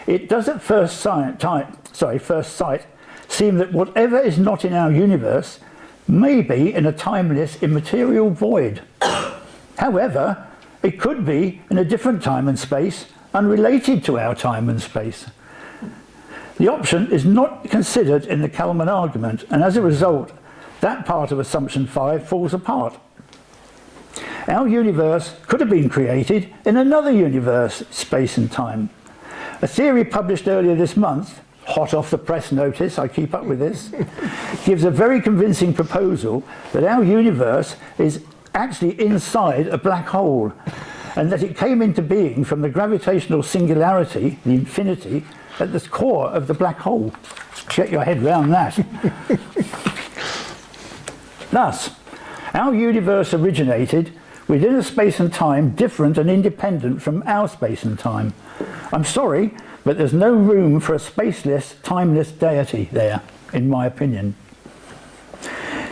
it does at first sight seem that whatever is not in our universe may be in a timeless, immaterial void. However, it could be in a different time and space, unrelated to our time and space. The option is not considered in the Kalman argument, and as a result, that part of assumption 5 falls apart. Our universe could have been created in another universe, space and time. A theory published earlier this month, hot off the press notice, I keep up with this, gives a very convincing proposal that our universe is actually inside a black hole, and that it came into being from the gravitational singularity, the infinity, at the core of the black hole. Get your head round that. Thus, our universe originated within a space and time different and independent from our space and time. I'm sorry, but there's no room for a spaceless, timeless deity there, in my opinion.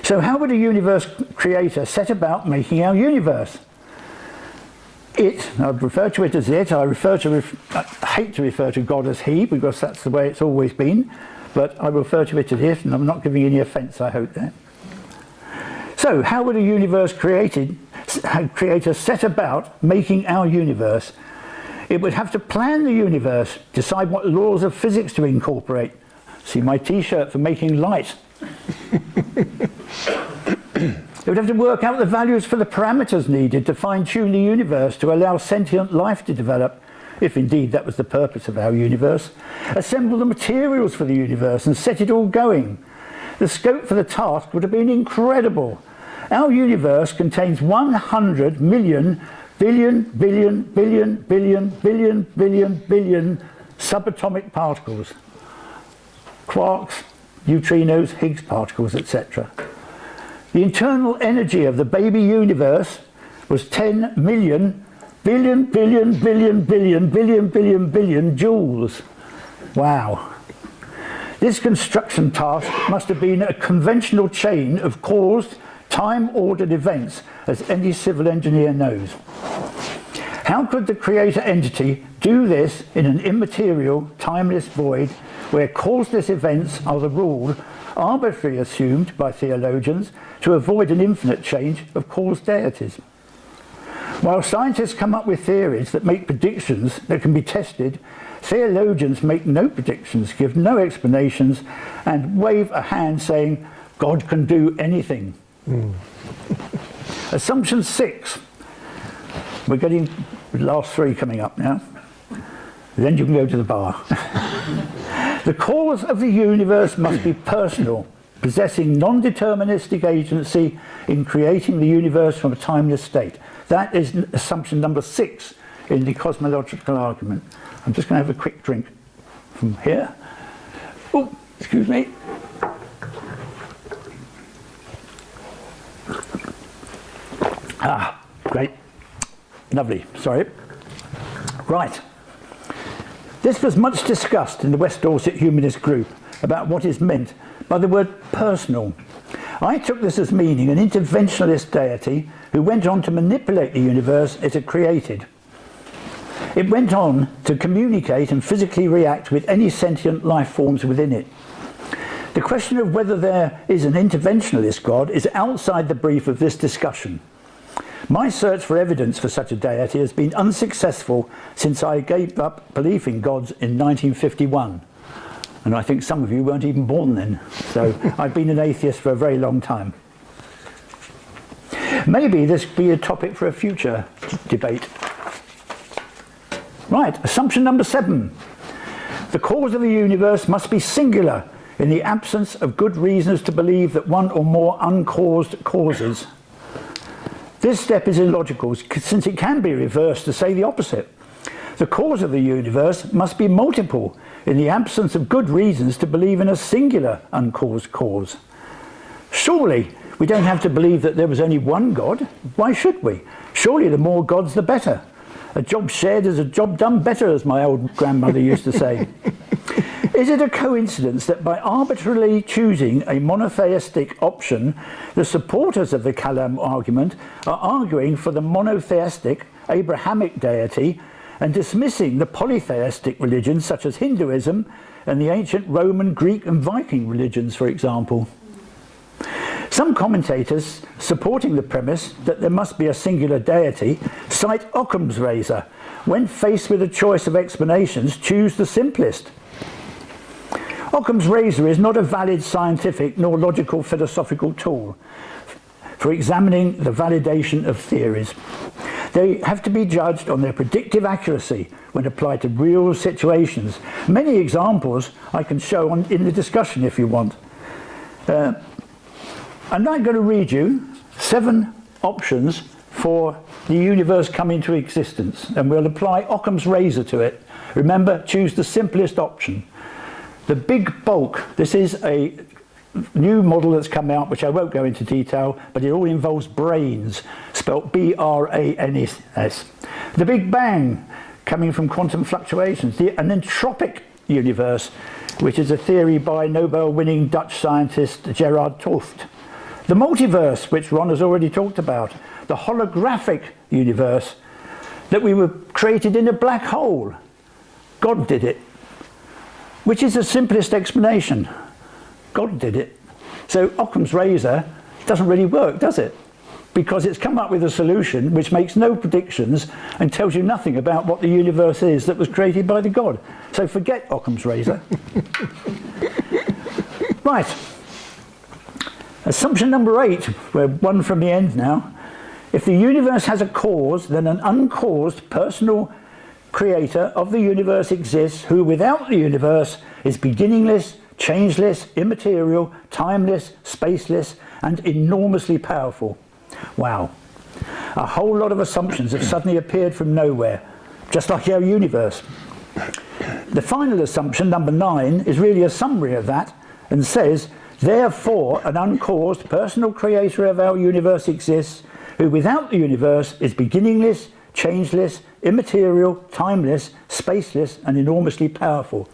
So how would a universe creator set about making our universe? I refer to it as it. I hate to refer to God as he, because that's the way it's always been, but I refer to it as it, and I'm not giving any offence, I hope, there. So how would a universe creator set about making our universe? It would have to plan the universe, decide what laws of physics to incorporate. See my t-shirt for making light. It would have to work out the values for the parameters needed to fine-tune the universe to allow sentient life to develop, if indeed that was the purpose of our universe. Assemble the materials for the universe and set it all going. The scope for the task would have been incredible. Our universe contains 100 million billion subatomic particles. Quarks, neutrinos, Higgs particles, etc. The internal energy of the baby universe was 10 million billion joules. Wow. This construction task must have been a conventional chain of caused, time-ordered events, as any civil engineer knows. How could the creator entity do this in an immaterial, timeless void where causeless events are the rule, arbitrarily assumed by theologians to avoid an infinite change of caused deities? While scientists come up with theories that make predictions that can be tested, theologians make no predictions, give no explanations, and wave a hand saying, God can do anything. Assumption 6. We're getting the last 3 coming up now. Then you can go to the bar. The cause of the universe must be personal, possessing non-deterministic agency in creating the universe from a timeless state. That is assumption number 6 in the cosmological argument. I'm just going to have a quick drink from here. Oh, excuse me. Ah, great. Lovely. Sorry. Right. This was much discussed in the West Dorset Humanist group about what is meant by the word personal. I took this as meaning an interventionalist deity who went on to manipulate the universe it had created. It went on to communicate and physically react with any sentient life forms within it. The question of whether there is an interventionalist God is outside the brief of this discussion. My search for evidence for such a deity has been unsuccessful since I gave up belief in gods in 1951. And I think some of you weren't even born then. So I've been an atheist for a very long time. Maybe this could be a topic for a future debate. Right, assumption number 7. The cause of the universe must be singular in the absence of good reasons to believe that one or more uncaused causes. This step is illogical since it can be reversed to say the opposite. The cause of the universe must be multiple in the absence of good reasons to believe in a singular uncaused cause. Surely we don't have to believe that there was only one God. Why should we? Surely the more gods the better. A job shared is a job done better, as my old grandmother used to say. Is it a coincidence that by arbitrarily choosing a monotheistic option, the supporters of the Kalam argument are arguing for the monotheistic Abrahamic deity and dismissing the polytheistic religions such as Hinduism and the ancient Roman, Greek and Viking religions, for example? Some commentators supporting the premise that there must be a singular deity cite Occam's razor. When faced with a choice of explanations, choose the simplest. Occam's razor is not a valid scientific nor logical philosophical tool for examining the validation of theories. They have to be judged on their predictive accuracy when applied to real situations. Many examples I can show in the discussion if you want. I'm now going to read you 7 options for the universe coming into existence, and we'll apply Occam's razor to it. Remember, choose the simplest option. The big bulk, this is a new model that's come out, which I won't go into detail, but it all involves brains, spelt B-R-A-N-S. The Big Bang, coming from quantum fluctuations. An entropic universe, which is a theory by Nobel-winning Dutch scientist Gerard 't Hooft. The multiverse, which Ron has already talked about. The holographic universe, that we were created in a black hole. God did it. Which is the simplest explanation. God did it. So Occam's razor doesn't really work, does it? Because it's come up with a solution which makes no predictions and tells you nothing about what the universe is that was created by the God. So forget Occam's razor. Right. Assumption number 8, we're one from the end now. If the universe has a cause, then an uncaused personal creator of the universe exists, who without the universe is beginningless, changeless, immaterial, timeless, spaceless, and enormously powerful. Wow. A whole lot of assumptions have suddenly appeared from nowhere, just like our universe. The final assumption, number 9, is really a summary of that and says, therefore, an uncaused personal creator of our universe exists, who without the universe is beginningless, changeless, immaterial, timeless, spaceless, and enormously powerful.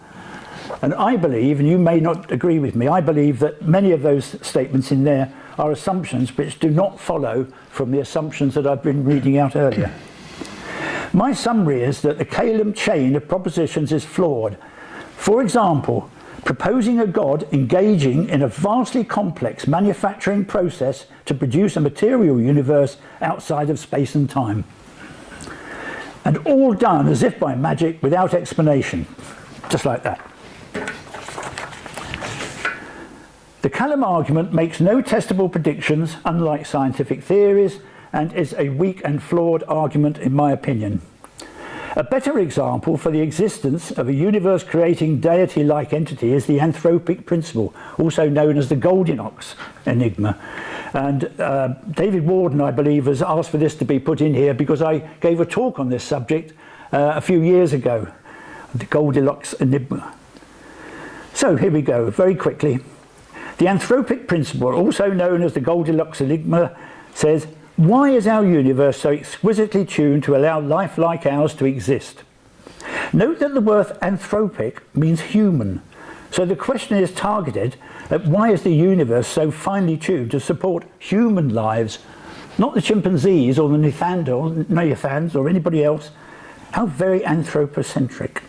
And I believe, and you may not agree with me, I believe that many of those statements in there are assumptions which do not follow from the assumptions that I've been reading out earlier. My summary is that the Caleb chain of propositions is flawed. For example, proposing a God engaging in a vastly complex manufacturing process to produce a material universe outside of space and time. And all done as if by magic, without explanation. Just like that. The Caleb argument makes no testable predictions, unlike scientific theories, and is a weak and flawed argument in my opinion. A better example for the existence of a universe-creating deity-like entity is the anthropic principle, also known as the Goldilocks enigma. And David Warden, I believe, has asked for this to be put in here because I gave a talk on this subject a few years ago, the Goldilocks enigma. So here we go, very quickly. The anthropic principle, also known as the Goldilocks enigma, says, why is our universe so exquisitely tuned to allow life like ours to exist? Note that the word anthropic means human, so the question is targeted at why is the universe so finely tuned to support human lives, not the chimpanzees or the Neanderthals or anybody else. How very anthropocentric.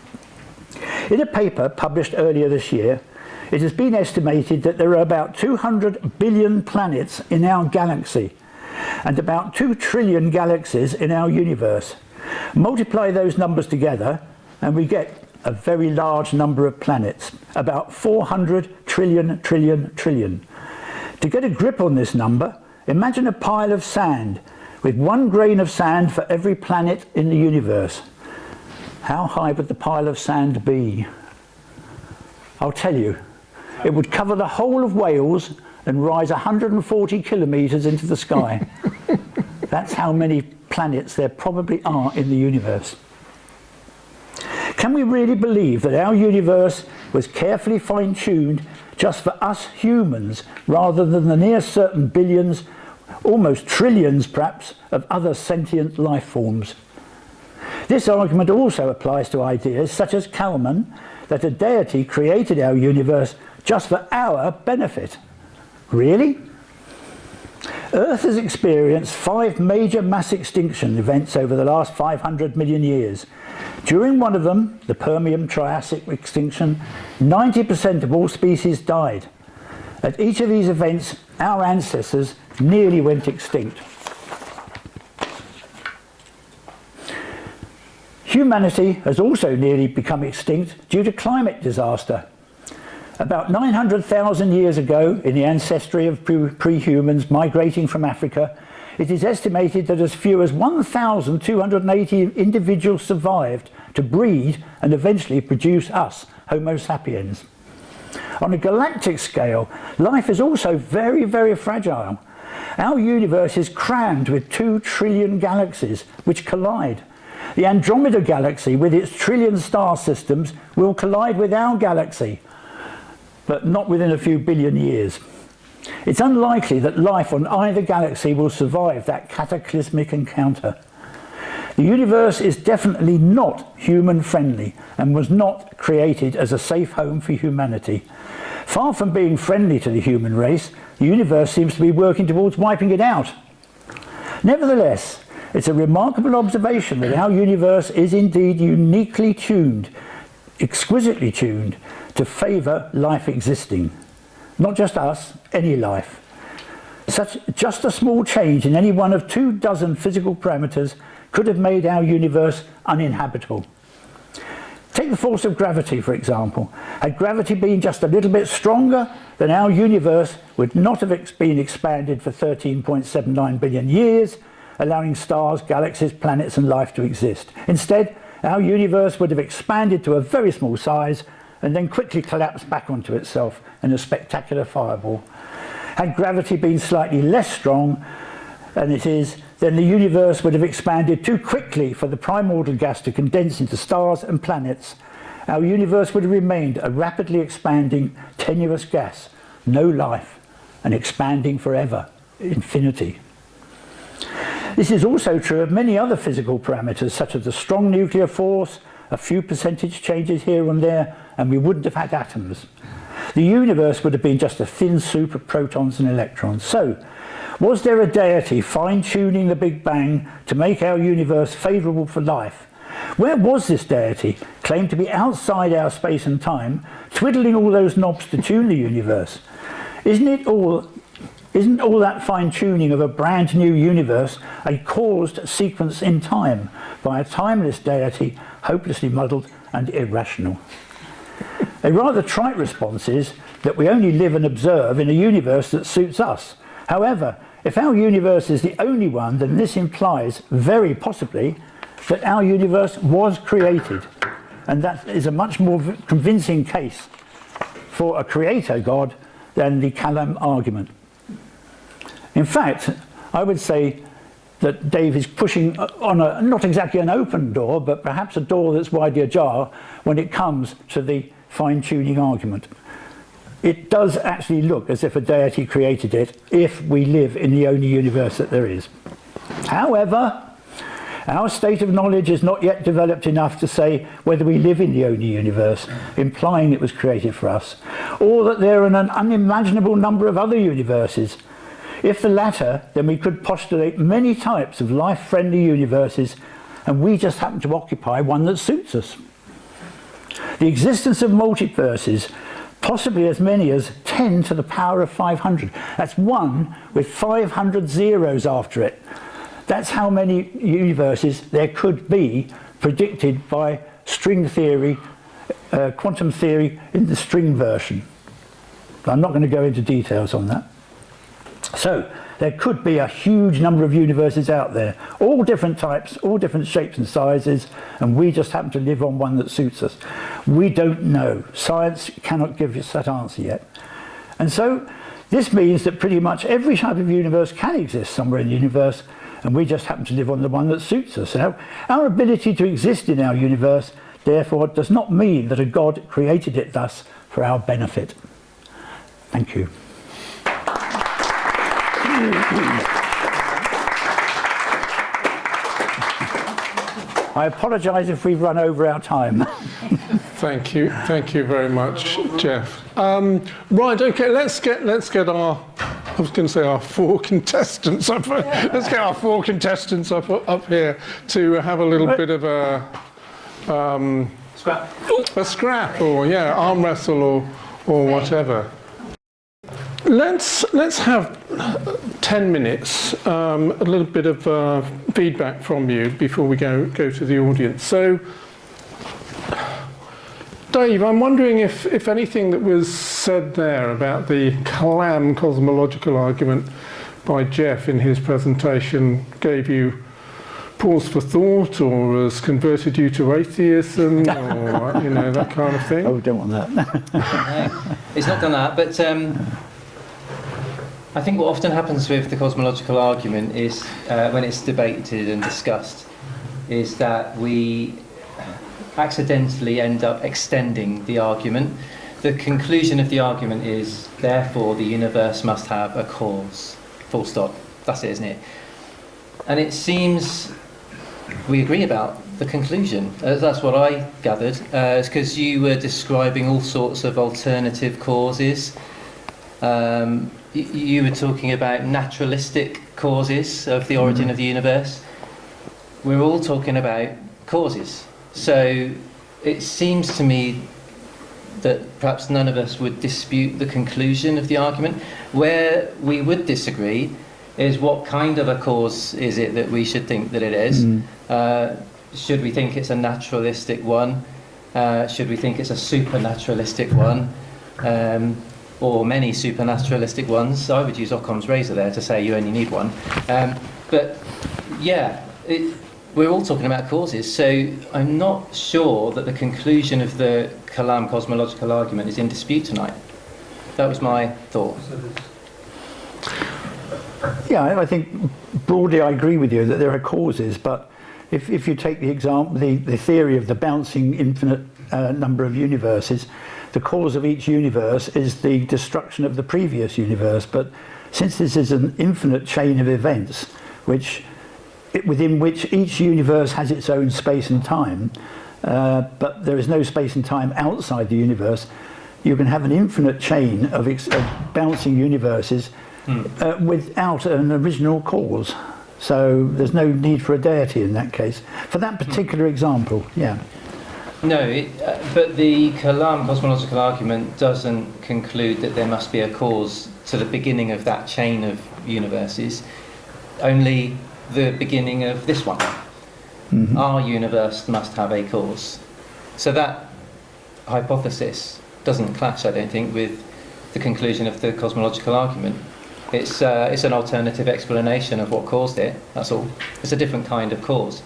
In a paper published earlier this year, it has been estimated that there are about 200 billion planets in our galaxy and about 2 trillion galaxies in our universe. Multiply those numbers together and we get a very large number of planets, about 400 trillion. To get a grip on this number, imagine a pile of sand with 1 grain of sand for every planet in the universe. How high would the pile of sand be? I'll tell you. It would cover the whole of Wales and rise 140 kilometres into the sky. That's how many planets there probably are in the universe. Can we really believe that our universe was carefully fine-tuned just for us humans, rather than the near certain billions, almost trillions perhaps, of other sentient life forms? This argument also applies to ideas such as Kalman, that a deity created our universe just for our benefit. Really? Earth has experienced 5 major mass extinction events over the last 500 million years. During one of them, the Permian-Triassic extinction, 90% of all species died. At each of these events, our ancestors nearly went extinct. Humanity has also nearly become extinct due to climate disaster. About 900,000 years ago, in the ancestry of pre-humans migrating from Africa, it is estimated that as few as 1,280 individuals survived to breed and eventually produce us, Homo sapiens. On a galactic scale, life is also very, very fragile. Our universe is crammed with 2 trillion galaxies which collide. The Andromeda galaxy, with its trillion star systems, will collide with our galaxy, but not within a few billion years. It's unlikely that life on either galaxy will survive that cataclysmic encounter. The universe is definitely not human-friendly and was not created as a safe home for humanity. Far from being friendly to the human race, the universe seems to be working towards wiping it out. Nevertheless, it's a remarkable observation that our universe is indeed uniquely tuned, exquisitely tuned, to favour life existing. Not just us, any life. Just a small change in any one of 24 physical parameters could have made our universe uninhabitable. Take the force of gravity, for example. Had gravity been just a little bit stronger, then our universe would not have been expanded for 13.79 billion years, allowing stars, galaxies, planets and life to exist. Instead, our universe would have expanded to a very small size and then quickly collapsed back onto itself in a spectacular fireball. Had gravity been slightly less strong than it is, then the universe would have expanded too quickly for the primordial gas to condense into stars and planets. Our universe would have remained a rapidly expanding, tenuous gas, no life, and expanding forever, infinity. This is also true of many other physical parameters, such as the strong nuclear force, a few percentage changes here and there, and we wouldn't have had atoms. The universe would have been just a thin soup of protons and electrons. So, was there a deity fine-tuning the Big Bang to make our universe favourable for life? Where was this deity, claimed to be outside our space and time, twiddling all those knobs to tune the universe? Isn't all that fine-tuning of a brand new universe a caused sequence in time by a timeless deity, hopelessly muddled and irrational? A rather trite response is that we only live and observe in a universe that suits us. However, if our universe is the only one, then this implies, very possibly, that our universe was created. And that is a much more convincing case for a creator God than the Kalam argument. In fact, I would say that Dave is pushing on not exactly an open door, but perhaps a door that's widely ajar when it comes to the fine-tuning argument. It does actually look as if a deity created it if we live in the only universe that there is. However, our state of knowledge is not yet developed enough to say whether we live in the only universe, implying it was created for us, or that there are an unimaginable number of other universes. If the latter, then we could postulate many types of life-friendly universes, and we just happen to occupy one that suits us. The existence of multiverses, possibly as many as 10 to the power of 500. That's 1 with 500 zeros after it. That's how many universes there could be predicted by string theory, quantum theory in the string version. I'm not going to go into details on that. So there could be a huge number of universes out there, all different types, all different shapes and sizes, and we just happen to live on one that suits us. We don't know. Science cannot give us that answer yet. And so this means that pretty much every type of universe can exist somewhere in the universe, and we just happen to live on the one that suits us. So our ability to exist in our universe, therefore, does not mean that a God created it thus for our benefit. Thank you. I apologise if we've run over our time. Thank you very much, Geoff. Right, okay, let's get our, I was going to say our 4 contestants up. Let's get our 4 contestants up here to have a little bit of a scrap, or yeah, arm wrestle or whatever. Let's have 10 minutes, a little bit of feedback from you before we go to the audience. So, Dave, I'm wondering if anything that was said there about the Kalam cosmological argument by Geoff in his presentation gave you pause for thought, or has converted you to atheism, or you know, that kind of thing. Oh, don't want that. No, it's not done that, but I think what often happens with the cosmological argument is, when it's debated and discussed, is that we accidentally end up extending the argument. The conclusion of the argument is, therefore, the universe must have a cause. Full stop. That's it, isn't it? And it seems we agree about the conclusion. That's what I gathered. It's because you were describing all sorts of alternative causes. You were talking about naturalistic causes of the origin of the universe. We're all talking about causes. So it seems to me that perhaps none of us would dispute the conclusion of the argument. Where we would disagree is what kind of a cause is it that we should think that it is. Should we think it's a naturalistic one? Should we think it's a supernaturalistic one? Or many supernaturalistic ones? I would use Occam's razor there to say you only need one. But yeah, we're all talking about causes, so I'm not sure that the conclusion of the Kalam cosmological argument is in dispute tonight. That was my thought. Yeah, I think broadly I agree with you that there are causes, but if you take the example, the theory of the bouncing infinite number of universes, the cause of each universe is the destruction of the previous universe. But since this is an infinite chain of events, within which each universe has its own space and time, but there is no space and time outside the universe, you can have an infinite chain of bouncing universes without an original cause. So there's no need for a deity in that case. For that particular example, yeah. No, but the Kalam cosmological argument doesn't conclude that there must be a cause to the beginning of that chain of universes, only the beginning of this one. Our universe must have a cause. So that hypothesis doesn't clash, I don't think, with the conclusion of the cosmological argument. It's an alternative explanation of what caused it, that's all. It's a different kind of cause.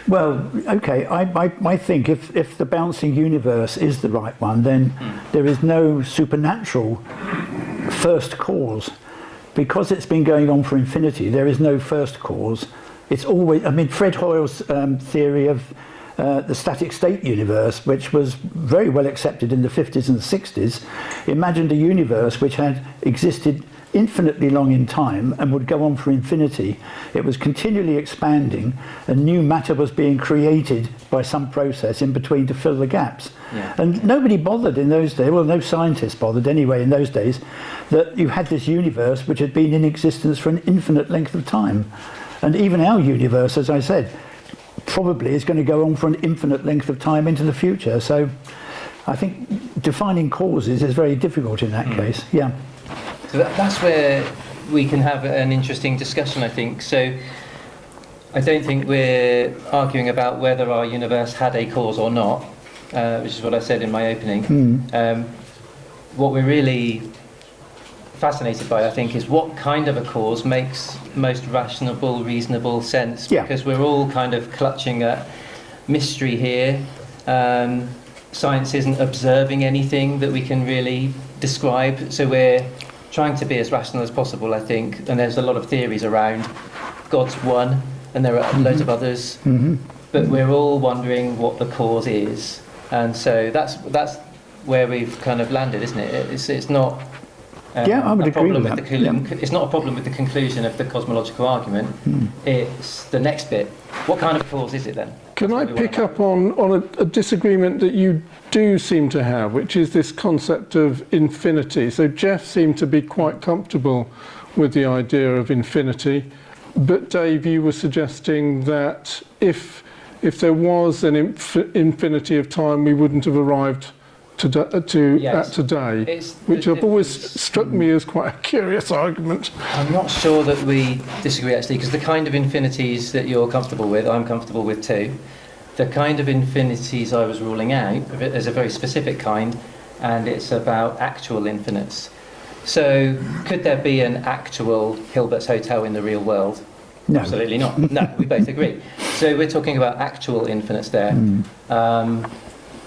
Well, okay, I think if the bouncing universe is the right one, then there is no supernatural first cause. Because it's been going on for infinity, there is no first cause. It's always, I mean, Fred Hoyle's theory of the static state universe, which was very well accepted in the 50s and 60s, imagined a universe which had existed infinitely long in time and would go on for infinity. It was continually expanding and new matter was being created by some process in between to fill the gaps. Yeah. And nobody bothered in those days, well, no scientists bothered anyway in those days, that you had this universe which had been in existence for an infinite length of time. And even our universe, as I said, probably is going to go on for an infinite length of time into the future. So I think defining causes is very difficult in that case. Yeah. So that's where we can have an interesting discussion, I think. So I don't think we're arguing about whether our universe had a cause or not, which is what I said in my opening. What we're really fascinated by, I think, is what kind of a cause makes most rational, reasonable sense. Yeah. Because we're all kind of clutching at mystery here. Science isn't observing anything that we can really describe, so we're trying to be as rational as possible, I think. And there's a lot of theories around God's one, and there are loads of others. But we're all wondering what the cause is, and so that's where we've kind of landed, isn't it? It's not. Yeah, I would agree with that. It's not a problem with the conclusion of the cosmological argument. It's the next bit. What kind of cause is it then? Can I pick up on a disagreement that you do seem to have, which is this concept of infinity? So Geoff seemed to be quite comfortable with the idea of infinity, but Dave, you were suggesting that if there was an infinity of time, we wouldn't have arrived at today, which have always struck me as quite a curious argument. I'm not sure that we disagree, actually, because the kind of infinities that you're comfortable with, I'm comfortable with too. The kind of infinities I was ruling out is a very specific kind, and it's about actual infinites. So could there be an actual Hilbert's Hotel in the real world? No. Absolutely not. No, we both agree. So we're talking about actual infinites there.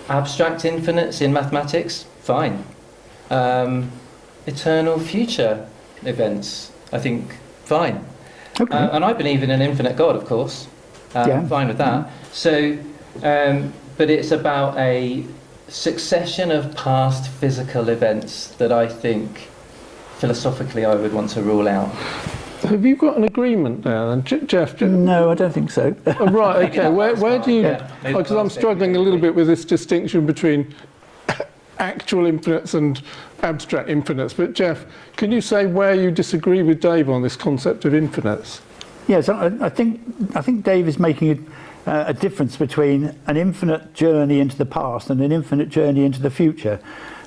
Abstract infinites in mathematics, fine. Eternal future, events, I think fine. Okay. And I believe in an infinite God, of course. Yeah. I'm fine with that. So, but it's about a succession of past physical events that I think philosophically I would want to rule out. Have you got an agreement there then, Geoff? No, I don't think so. Oh, right, okay. Where do you... Yeah, maybe Because I'm last struggling a little bit with this distinction between actual infinites and abstract infinites. But Geoff, can you say where you disagree with Dave on this concept of infinites? Yes, I think Dave is making a difference between an infinite journey into the past and an infinite journey into the future,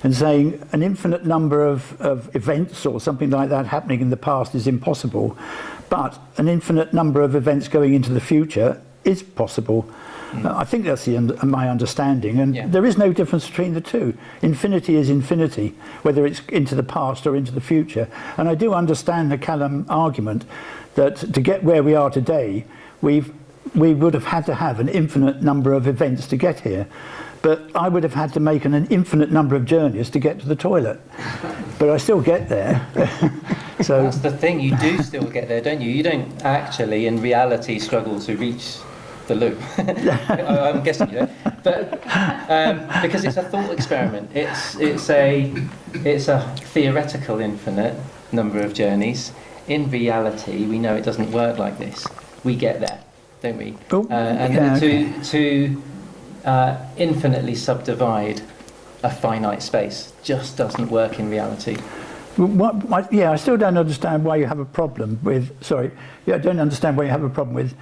and saying an infinite number of events or something like that happening in the past is impossible, but an infinite number of events going into the future is possible. I think that's my understanding, and there is no difference between the two. Infinity is infinity, whether it's into the past or into the future. And I do understand the Callum argument that to get where we are today, we would have had to have an infinite number of events to get here. But I would have had to make an infinite number of journeys to get to the toilet. But I still get there. So that's the thing, you do still get there, don't you? You don't actually, in reality, struggle to reach the loo. I'm guessing you don't. But because it's a thought experiment, it's a theoretical infinite number of journeys. In reality, we know it doesn't work like this. We get there, don't we? Oh, to infinitely subdivide a finite space just doesn't work in reality. I still don't understand why you have a problem with. I don't understand why you have a problem with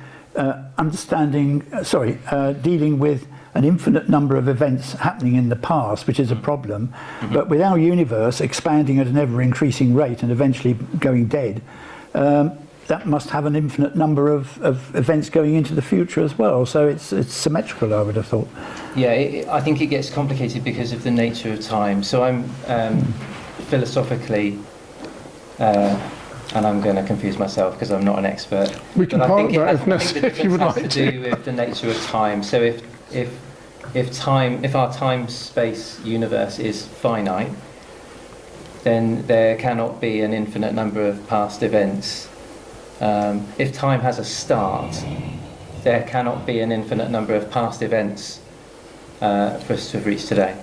dealing with an infinite number of events happening in the past, which is a problem. Mm-hmm. But with our universe expanding at an ever-increasing rate and eventually going dead, that must have an infinite number of events going into the future as well. So it's symmetrical, I would have thought. Yeah, I think it gets complicated because of the nature of time. So I'm philosophically, and I'm going to confuse myself because I'm not an expert. We can park that if you would like to. It has to do with the nature of time. So if our time-space universe is finite, then there cannot be an infinite number of past events. If time has a start, there cannot be an infinite number of past events for us to have reached today.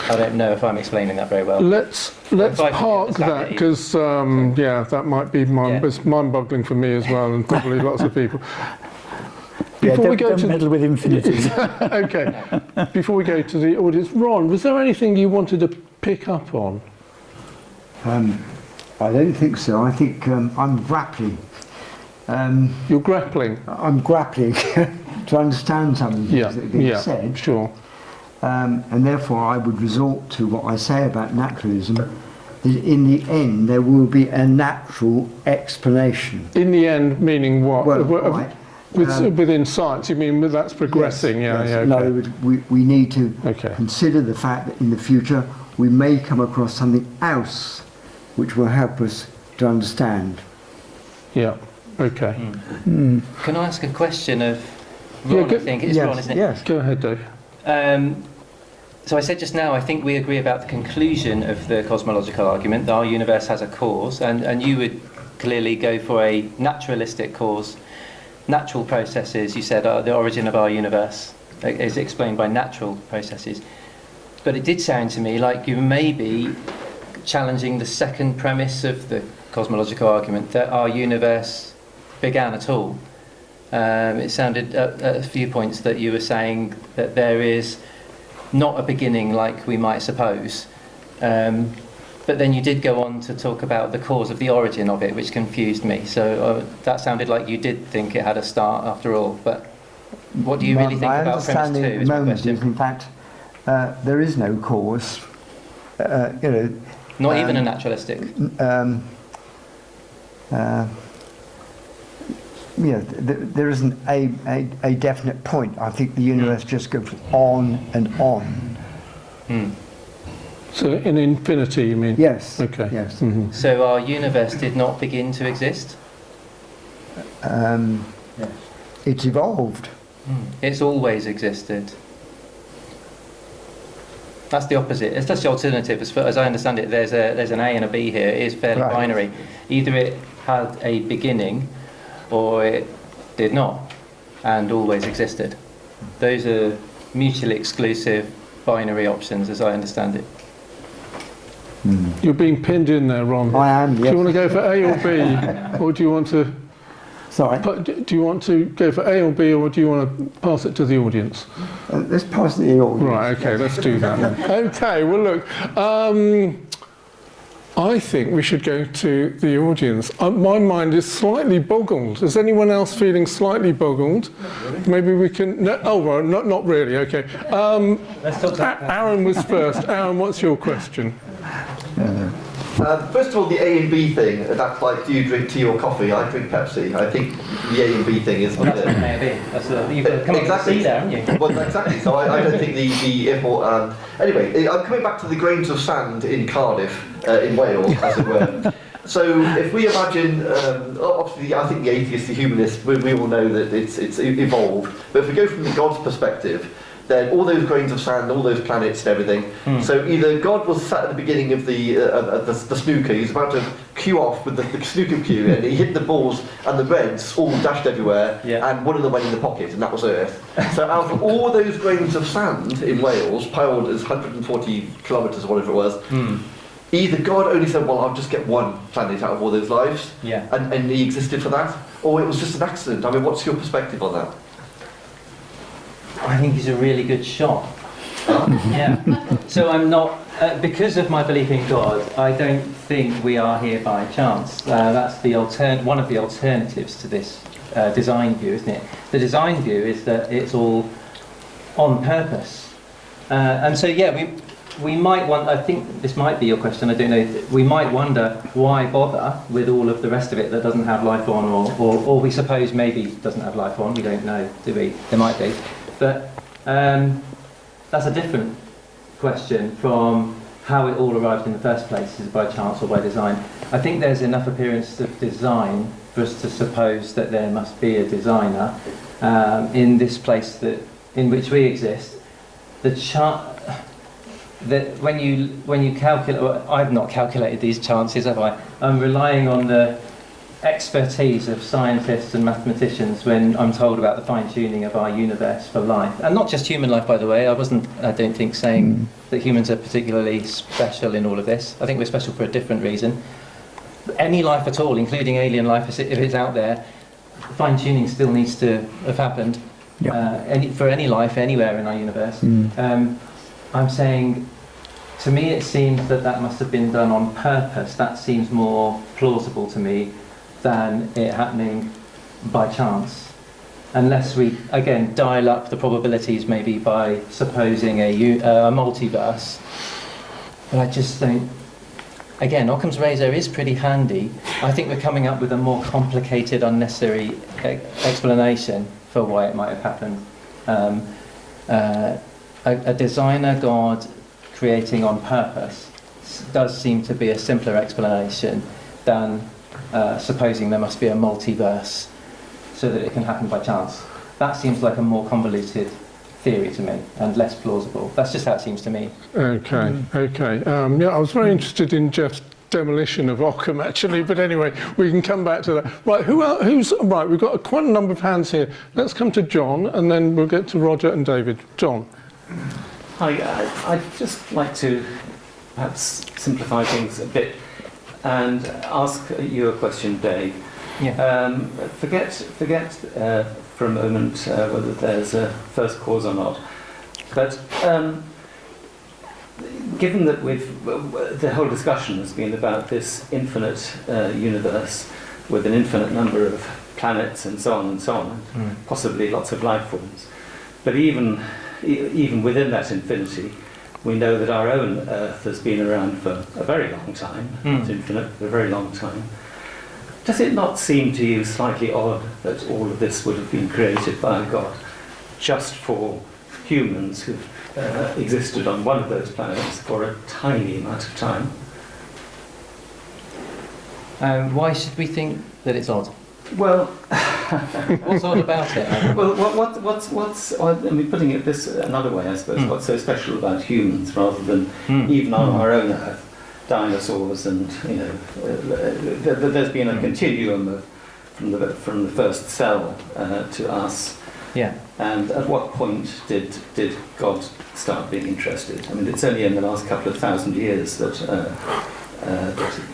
I don't know if I'm explaining that very well. Let's park that because that might be it's mind-boggling for me as well, and probably lots of people. Before we go to meddle with infinity. Okay. Before we go to the audience, Ron, was there anything you wanted to pick up on? I don't think so. I think I'm grappling. You're grappling? I'm grappling to understand some of the things that have been said. Sure. And therefore I would resort to what I say about naturalism, that in the end there will be a natural explanation. In the end, meaning what? Well, right. Within science, you mean that's progressing? Yes. Okay. In other words, we need to consider the fact that in the future we may come across something else which will help us to understand. Yeah, okay. Can I ask a question of Ron? I think it's Ron, isn't it? Yes, go ahead, Dave. So I said just now, I think we agree about the conclusion of the cosmological argument, that our universe has a cause, and you would clearly go for a naturalistic cause. Natural processes, you said, are the origin of our universe is explained by natural processes. But it did sound to me like you may be challenging the second premise of the cosmological argument, that our universe began at all. It sounded at a few points that you were saying that there is not a beginning like we might suppose. But then you did go on to talk about the cause of the origin of it, which confused me. So that sounded like you did think it had a start after all. But what do you really think about premise 2 is my question. In fact, there is no cause. Not even a naturalistic. There isn't a definite point. I think the universe just goes on and on. So in infinity, you mean? Yes. Okay. Yes. Mm-hmm. So our universe did not begin to exist? It's evolved. It's always existed. That's the opposite. It's just the alternative. As I understand it, there's an A and a B here. It is fairly Right. binary. Either it had a beginning, or it did not, and always existed. Those are mutually exclusive binary options, as I understand it. You're being pinned in there, Ron. I am, Do yes. you want to go for A or B, or do you want to? Sorry. Do you want to go for A or B, or do you want to pass it to the audience? Let's pass the audience. Right. Okay. Let's do that. Okay. Well, look. I think we should go to the audience. My mind is slightly boggled. Is anyone else feeling slightly boggled? Maybe we can. No, oh, well, not really. Okay. Let's talk about Aaron was first. Aaron, what's your question? First of all, the A and B thing, that's like, do you drink tea or coffee? I drink Pepsi. I think the A and B thing is... That's what may be. You've come up with Exactly. C there, haven't you? Well, exactly. So I don't think the import... anyway, I'm coming back to the grains of sand in Cardiff, in Wales, as it were. So if we imagine, obviously I think the atheists, the humanists, we all know that it's evolved. But if we go from the God's perspective, then all those grains of sand, all those planets and everything. So either God was sat at the beginning of the snooker, he's about to cue off with the snooker cue, and he hit the balls and the reds all dashed everywhere, and one of them went in the pocket, and that was Earth. So out of all those grains of sand in Wales, piled as 140 kilometres or whatever it was, either God only said, well, I'll just get one planet out of all those lives, and he existed for that, or it was just an accident. I mean, what's your perspective on that? I think he's a really good shot. Yeah. So I'm not, because of my belief in God, I don't think we are here by chance. That's the one of the alternatives to this design view, isn't it? The design view is that it's all on purpose. And so, yeah, we might want, I think this might be your question, I don't know, we might wonder why bother with all of the rest of it that doesn't have life on, or we suppose maybe doesn't have life on, we don't know, do we? There might be. But that's a different question from how it all arrived in the first place, is it by chance or by design. I think there's enough appearance of design for us to suppose that there must be a designer in this place in which we exist. That when you calculate, well, I've not calculated these chances, have I? I'm relying on the expertise of scientists and mathematicians when I'm told about the fine-tuning of our universe for life. And not just human life, by the way. I don't think, saying that humans are particularly special in all of this. I think we're special for a different reason. Any life at all, including alien life, if it's out there, fine-tuning still needs to have happened. For any life anywhere in our universe. I'm saying, to me it seems that must have been done on purpose. That seems more plausible to me than it happening by chance. Unless we, again, dial up the probabilities maybe by supposing a multiverse. But I just don't... Again, Occam's razor is pretty handy. I think we're coming up with a more complicated, unnecessary explanation for why it might have happened. A designer God creating on purpose does seem to be a simpler explanation than supposing there must be a multiverse so that it can happen by chance. That seems like a more convoluted theory to me and less plausible. That's just how it seems to me. Okay. Yeah, I was very interested in Geoff's demolition of Occam, actually, but anyway, we can come back to that. Right, who's right? We've got quite a number of hands here. Let's come to John, and then we'll get to Roger and David. John. Hi, I'd just like to perhaps simplify things a bit and ask you a question, Dave. Yeah. Forget for a moment whether there's a first cause or not. But given that the whole discussion has been about this infinite universe with an infinite number of planets and so on, possibly lots of life forms, but even within that infinity, we know that our own Earth has been around for a very long time, not infinite, but a very long time. Does it not seem to you slightly odd that all of this would have been created by God just for humans who've existed on one of those planets for a tiny amount of time? Why should we think that it's odd? Well, What's odd about it? Well, what's I mean, putting it this another way, I suppose, what's so special about humans rather than even on our own Earth, dinosaurs, and there's been a continuum of from the first cell to us. Yeah. And at what point did God start being interested? I mean, it's only in the last couple of thousand years that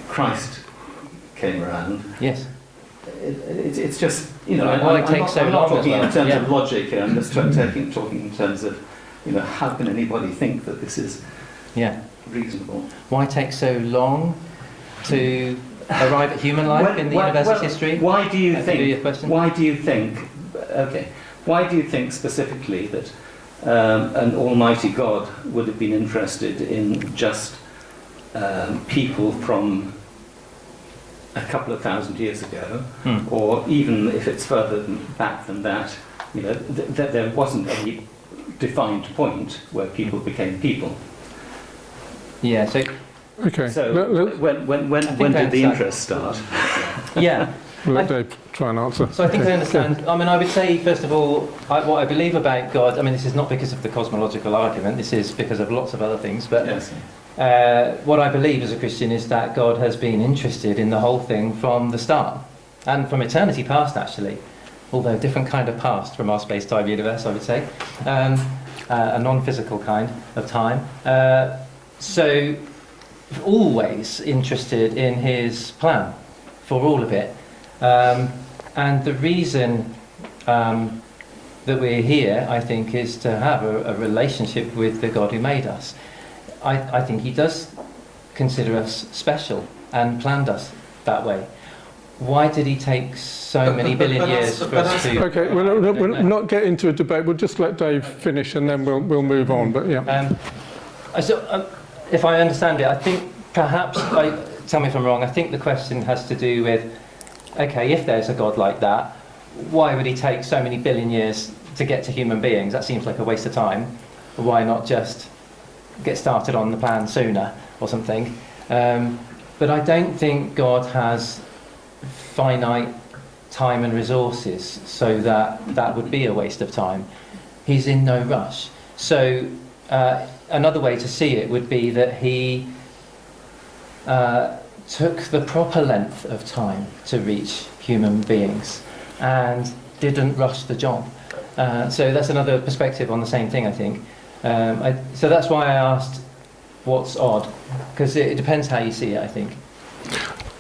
Christ came around. Yes. It's just, I'm not talking in terms of logic here, I'm just talking in terms of, how can anybody think that this is reasonable? Why take so long to arrive at human life in the universe's history? Why do you think? Why do you think specifically that an almighty God would have been interested in just people from a couple of thousand years ago, or even if it's further back than that, that there wasn't any defined point where people became people? Yeah. So. Okay. So when did the interest start? Yeah. Let Dave try and answer. So I think I understand. I mean, I would say, first of all, what I believe about God, I mean, this is not because of the cosmological argument, this is because of lots of other things, but Yes. What I believe as a Christian is that God has been interested in the whole thing from the start, and from eternity past, actually, although a different kind of past from our space-time universe, I would say, a non-physical kind of time. So, always interested in his plan for all of it. And the reason that we're here, I think, is to have a relationship with the God who made us. I think he does consider us special and planned us that way. Why did he take so many billion years for us to... Okay, we'll not get into a debate. We'll just let Dave finish and then we'll move on. But yeah. If I understand it, I think perhaps, tell me if I'm wrong, I think the question has to do with, okay, if there's a God like that, why would he take so many billion years to get to human beings? That seems like a waste of time. Why not just get started on the plan sooner or something? But I don't think God has finite time and resources, so that would be a waste of time. He's in no rush. So another way to see it would be that he took the proper length of time to reach human beings and didn't rush the job. So that's another perspective on the same thing, I think. So that's why I asked what's odd, because it depends how you see it, I think.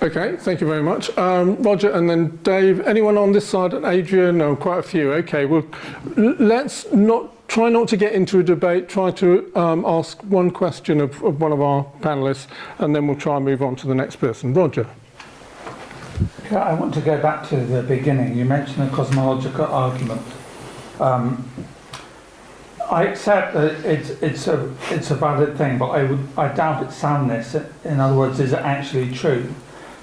Okay, thank you very much. Roger and then Dave. Anyone on this side? And Adrian? No, quite a few. Okay, well, let's try not to get into a debate. Try to ask one question of one of our panellists, and then we'll try and move on to the next person. Roger. Yeah, I want to go back to the beginning. You mentioned the cosmological argument. I accept that it's a valid thing, but I doubt its soundness. In other words, is it actually true?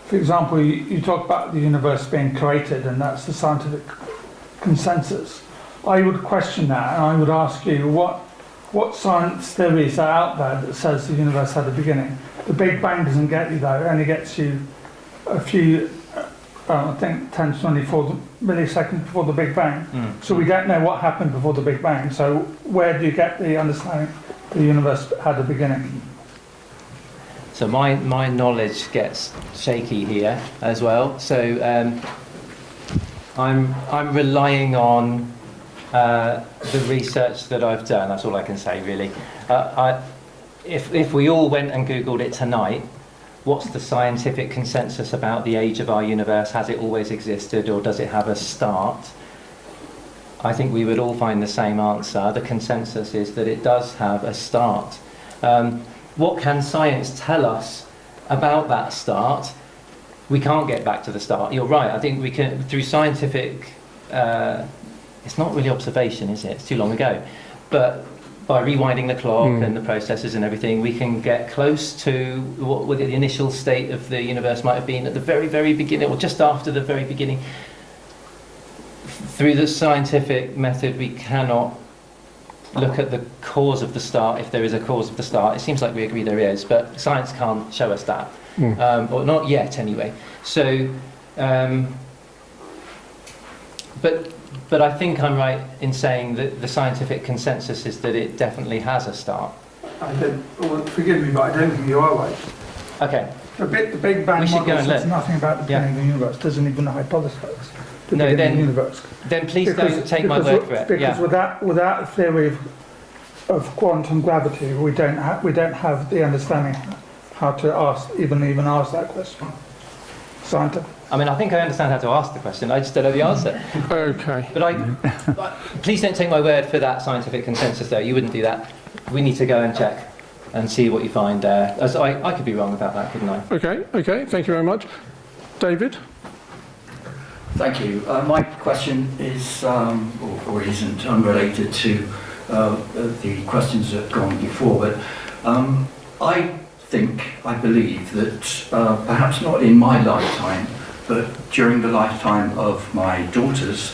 For example, you talk about the universe being created, and that's the scientific consensus. I would question that, and I would ask you, what science theories are out there that says the universe had a beginning? The Big Bang doesn't get you there. It only gets you a few, I think 10 to 24 milliseconds before the Big Bang. So we don't know what happened before the Big Bang. So where do you get the understanding the universe had a beginning? So my knowledge gets shaky here as well. So I'm relying on the research that I've done. That's all I can say, really. If we all went and Googled it tonight, what's the scientific consensus about the age of our universe? Has it always existed, or does it have a start? I think we would all find the same answer. The consensus is that it does have a start. What can science tell us about that start? We can't get back to the start. You're right. I think we can, through scientific, it's not really observation, is it? It's too long ago. But by rewinding the clock and the processes and everything, we can get close to what the initial state of the universe might have been at the very, very beginning, or just after the very beginning. Through the scientific method, we cannot look at the cause of the start, if there is a cause of the start. It seems like we agree there is, but science can't show us that, or not yet anyway. So But I think I'm right in saying that the scientific consensus is that it definitely has a start. Well, forgive me, but I don't think you are right. Okay. The Big Bang We should go model and says look. nothing about the beginning of the universe, doesn't even hypothesize the No, beginning then- of the universe. Then please don't take my word for it. Because Yeah. without a theory of quantum gravity, we don't have the understanding how to even ask that question. Scientific. I mean, I think I understand how to ask the question. I just don't know the answer. Okay. But please don't take my word for that scientific consensus, though. You wouldn't do that. We need to go and check and see what you find there. As I could be wrong about that, couldn't I? Okay. Thank you very much. David? Thank you. My question is, or isn't, unrelated to the questions that have gone before, but I believe that perhaps not in my lifetime, but during the lifetime of my daughters,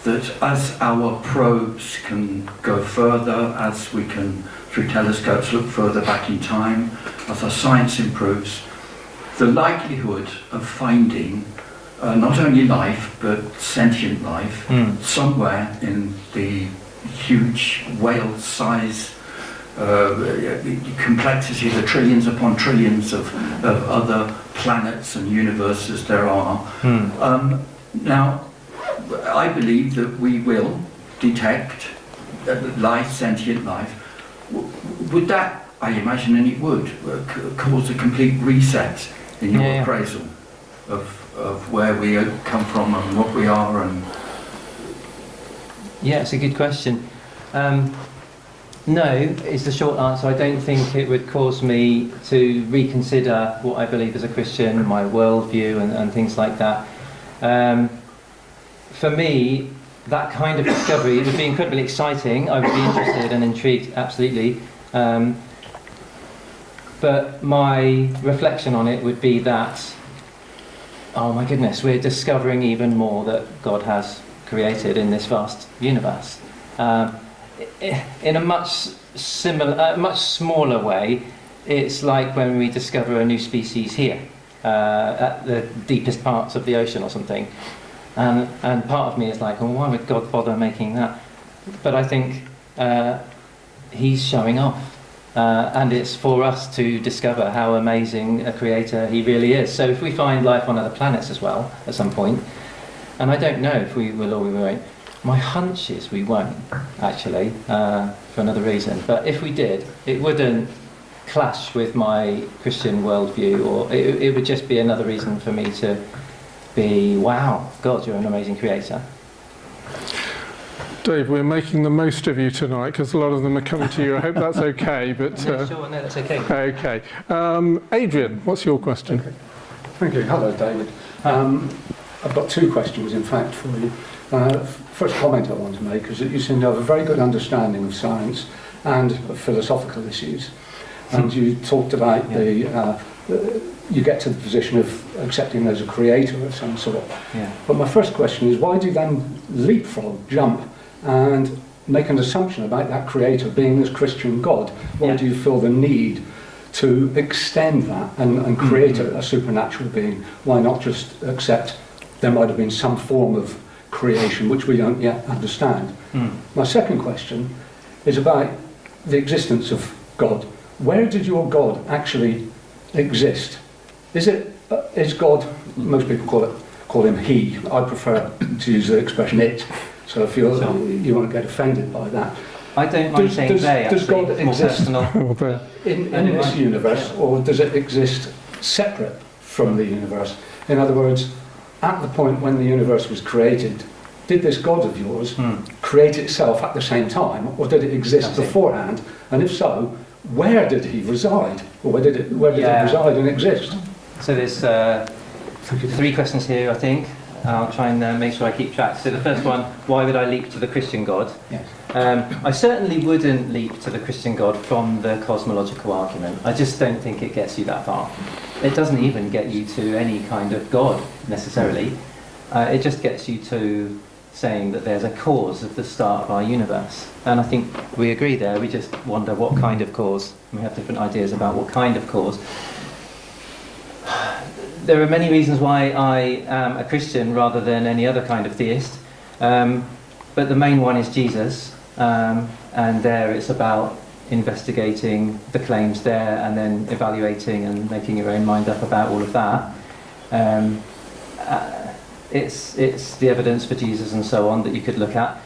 that as our probes can go further, as we can, through telescopes, look further back in time, as our science improves, the likelihood of finding not only life, but sentient life, somewhere in the huge whale size complexity, the trillions upon trillions of other planets and universes there are. Now, I believe that we will detect life, sentient life. Would that, I imagine, and it would, cause a complete reset in your appraisal of where we come from and what we are? And Yeah, it's a good question. No, is the short answer. I don't think it would cause me to reconsider what I believe as a Christian, my worldview and things like that. For me, that kind of discovery would be incredibly exciting. I would be interested and intrigued, absolutely. But my reflection on it would be that, oh my goodness, we're discovering even more that God has created in this vast universe. In a much smaller way, it's like when we discover a new species here, at the deepest parts of the ocean or something. And part of me is like, well, why would God bother making that? But I think he's showing off. And it's for us to discover how amazing a creator he really is. So if we find life on other planets as well at some point, and I don't know if we will or we won't, my hunch is we won't, actually, for another reason. But if we did, it wouldn't clash with my Christian worldview, or it would just be another reason for me to be, wow, God, you're an amazing creator. Dave, we're making the most of you tonight because a lot of them are coming to you. I hope that's okay. But Yeah, sure, no, that's okay. okay. Adrian, what's your question? Okay. Thank you. Hello, David. I've got two questions, in fact, for you. First comment I want to make is that you seem to have a very good understanding of science and of philosophical issues. And you talked about you get to the position of accepting there's a creator of some sort. Yeah. But my first question is, why do you then leapfrog, jump, and make an assumption about that creator being this Christian God? Why do you feel the need to extend that and create a supernatural being? Why not just accept there might have been some form of creation which we don't yet understand? My second question is about the existence of God. Where did your God actually exist? Is God, most people call him he. I prefer to use the expression it. So if you want to get offended by that. I don't mind saying they, actually. Does God it's more exist personal. in this universe, or does it exist separate from the universe? In other words, at the point when the universe was created, did this God of yours create itself at the same time, or did it exist beforehand? And if so, where did he reside, or where did it reside and exist? So there's 3 questions here, I think. I'll try and make sure I keep track. So the first one, why would I leap to the Christian God? Yes. I certainly wouldn't leap to the Christian God from the cosmological argument. I just don't think it gets you that far. It doesn't even get you to any kind of God, necessarily. It just gets you to saying that there's a cause of the start of our universe. And I think we agree there. We just wonder what kind of cause. We have different ideas about what kind of cause. There are many reasons why I am a Christian rather than any other kind of theist. But the main one is Jesus, and there it's about investigating the claims there and then evaluating and making your own mind up about all of that. It's the evidence for Jesus and so on that you could look at.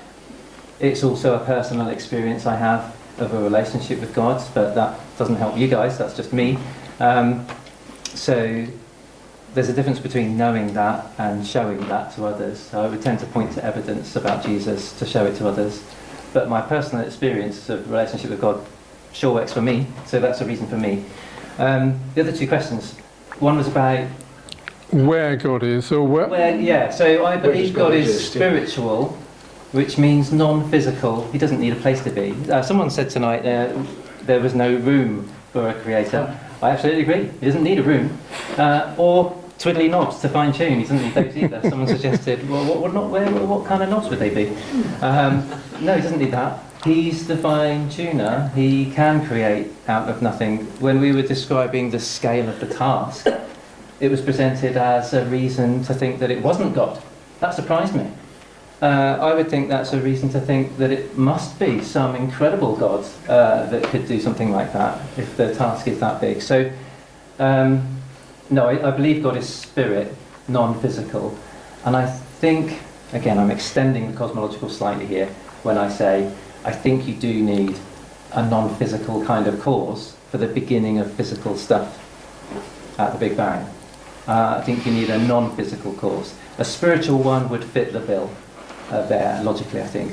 It's also a personal experience I have of a relationship with God, but that doesn't help you guys, that's just me. So there's a difference between knowing that and showing that to others. So I would tend to point to evidence about Jesus to show it to others. But my personal experience of relationship with God sure works for me, so that's a reason for me. The other two questions, one was about where God is, or where? So I believe God is spiritual, which means non-physical. He doesn't need a place to be. Someone said tonight there was no room for a creator. I absolutely agree. He doesn't need a room. Or twiddly knobs to fine tune. He doesn't need those either. Someone suggested, well, what kind of knobs would they be? No, he doesn't need that. He's the fine tuner. He can create out of nothing. When we were describing the scale of the task, it was presented as a reason to think that it wasn't God. That surprised me. I would think that's a reason to think that it must be some incredible God that could do something like that if the task is that big. So, no, I believe God is spirit, non-physical. And I think, again, I'm extending the cosmological slightly here when I say I think you do need a non-physical kind of cause for the beginning of physical stuff at the Big Bang. I think you need a non-physical cause. A spiritual one would fit the bill there, logically, I think.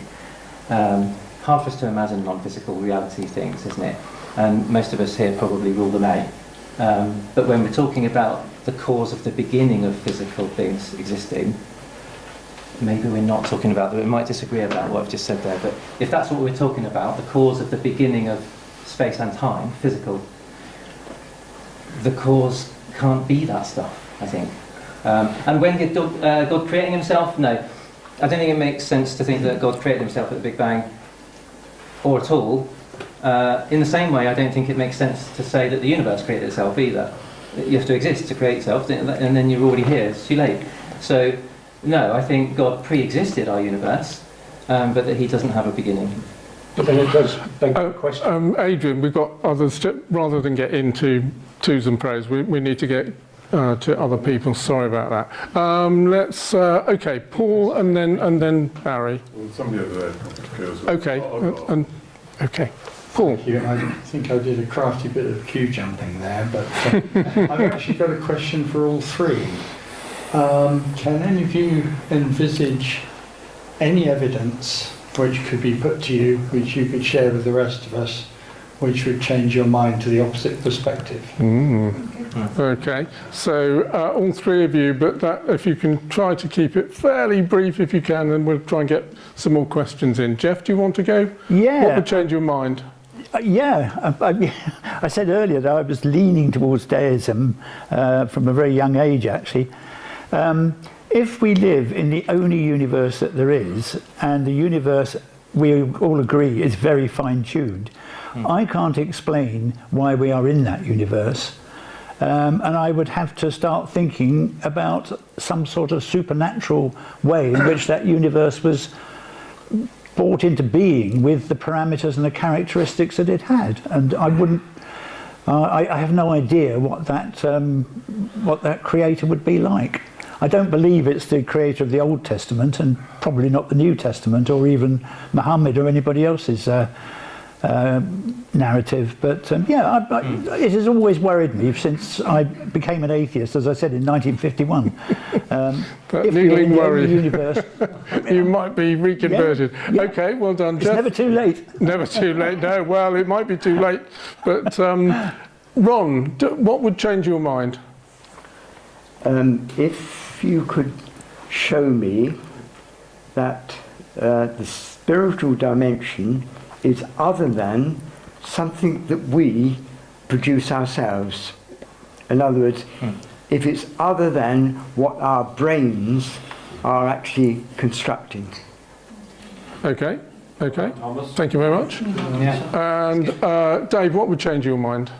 Hard for us to imagine non-physical reality things, isn't it? And most of us here probably rule them out. But when we're talking about the cause of the beginning of physical things existing, maybe we're not talking about that. We might disagree about what I've just said there, but if that's what we're talking about, the cause of the beginning of space and time, physical, the cause can't be that stuff, I think. And when did God creating himself? No. I don't think it makes sense to think that God created himself at the Big Bang, or at all. In the same way, I don't think it makes sense to say that the universe created itself either. You have to exist to create itself, and then you're already here. It's too late. So, no, I think God pre-existed our universe, but that he doesn't have a beginning. But then it does beg the question. Adrian, we've got others, rather than get into twos and pros, we need to get to other people. Sorry about that. Let's okay, Paul, and then Barry. Well, somebody over there goes. Okay, okay, Paul. Thank you. I think I did a crafty bit of queue jumping there, but I've actually got a question for all three. Can any of you envisage any evidence which could be put to you, which you could share with the rest of us, which would change your mind to the opposite perspective? Okay, so all three of you, but if you can try to keep it fairly brief if you can, then we'll try and get some more questions in. Geoff, do you want to go? Yeah. What would change your mind? I said earlier that I was leaning towards Deism from a very young age, actually. If we live in the only universe that there is, and the universe, we all agree, is very fine-tuned, I can't explain why we are in that universe. And I would have to start thinking about some sort of supernatural way in which that universe was brought into being with the parameters and the characteristics that it had. And I wouldn't, I have no idea what that creator would be like. I don't believe it's the creator of the Old Testament, and probably not the New Testament, or even Muhammad or anybody else's narrative, but it has always worried me since I became an atheist, as I said, in 1951. That niggling worry. Universe, you might be reconverted. Yeah. Okay, well done, It's Geoff. never too late. Never too late. No, well, it might be too late. But Ron, what would change your mind? If you could show me that the spiritual dimension is other than something that we produce ourselves. In other words, if it's other than what our brains are actually constructing. Okay, okay. Thank you very much. Yeah. And Dave, what would change your mind?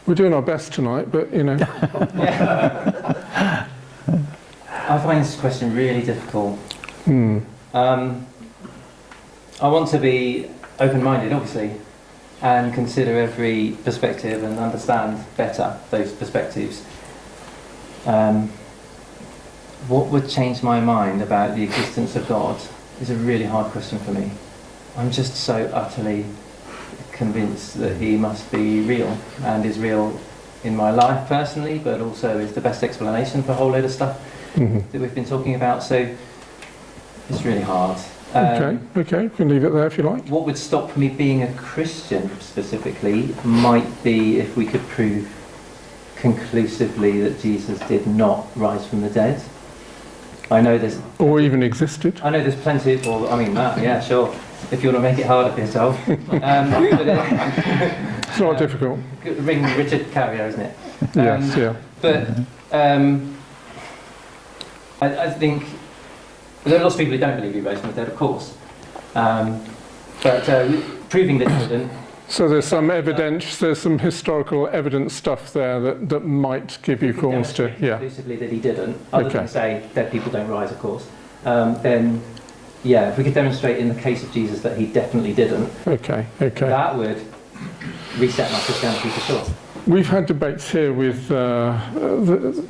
We're doing our best tonight, but you know. I find this question really difficult I want to be open-minded, obviously, and consider every perspective and understand better those perspectives. What would change my mind about the existence of God is a really hard question for me. I'm just so utterly convinced that he must be real, and is real in my life personally, but also is the best explanation for a whole load of stuff that we've been talking about. So it's really hard. Okay, you can leave it there if you like. What would stop me being a Christian specifically might be if we could prove conclusively that Jesus did not rise from the dead. I know there's... Or even existed. I know there's plenty of... Well, I mean, yeah, sure. If you want to make it harder for yourself. It's not difficult. Ring Richard Carrier, isn't it? Yes, yeah. But I think... There are lots of people who don't believe he rose from the dead, of course. But proving that he didn't... So there's some evidence, there's some historical evidence stuff there that might give you cause to... Yeah. Conclusively that he didn't, other than say dead people don't rise, of course. Then, yeah, if we could demonstrate in the case of Jesus that he definitely didn't, that would reset my Christianity for sure. We've had debates here with the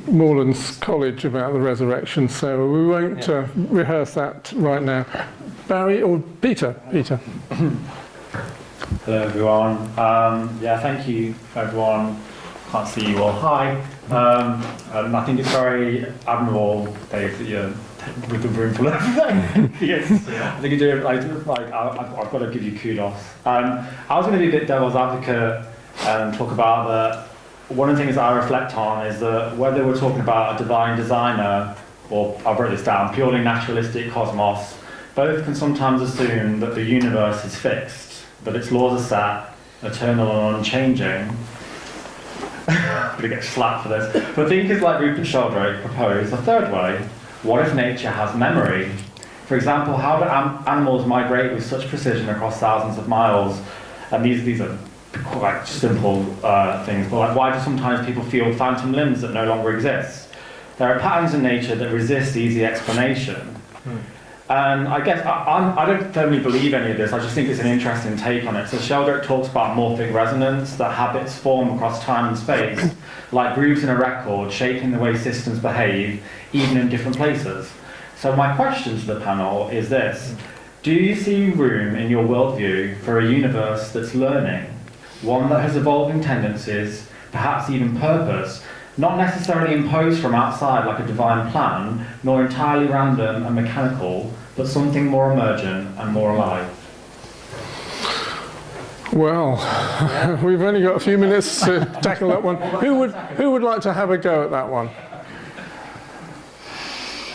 Moorlands College about the resurrection, so we won't rehearse that right now. Barry or Peter? Hello everyone. Thank you everyone. Can't see you all. Hi. I think it's very admirable, Dave, that you're with the room full of everything. Yes. I think you do. I've got to give you kudos. I was going to be a bit devil's advocate and talk about that. One of the things that I reflect on is that whether we're talking about a divine designer or, I wrote this down, purely naturalistic cosmos, both can sometimes assume that the universe is fixed, that its laws are set, eternal and unchanging. I'm going to get slapped for this. But thinkers like Rupert Sheldrake propose a third way. What if nature has memory? For example, how do animals migrate with such precision across thousands of miles? And these are quite simple things, but like, why do sometimes people feel phantom limbs that no longer exist? There are patterns in nature that resist easy explanation. And I guess I don't firmly believe any of this, I just think it's an interesting take on it. So Sheldrake talks about morphic resonance, that habits form across time and space, like grooves in a record, shaping the way systems behave, even in different places. So my question to the panel is this: do you see room in your worldview for a universe that's learning? One that has evolving tendencies, perhaps even purpose, not necessarily imposed from outside like a divine plan, nor entirely random and mechanical, but something more emergent and more alive? Well, we've only got a few minutes to tackle that one. Who would like to have a go at that one?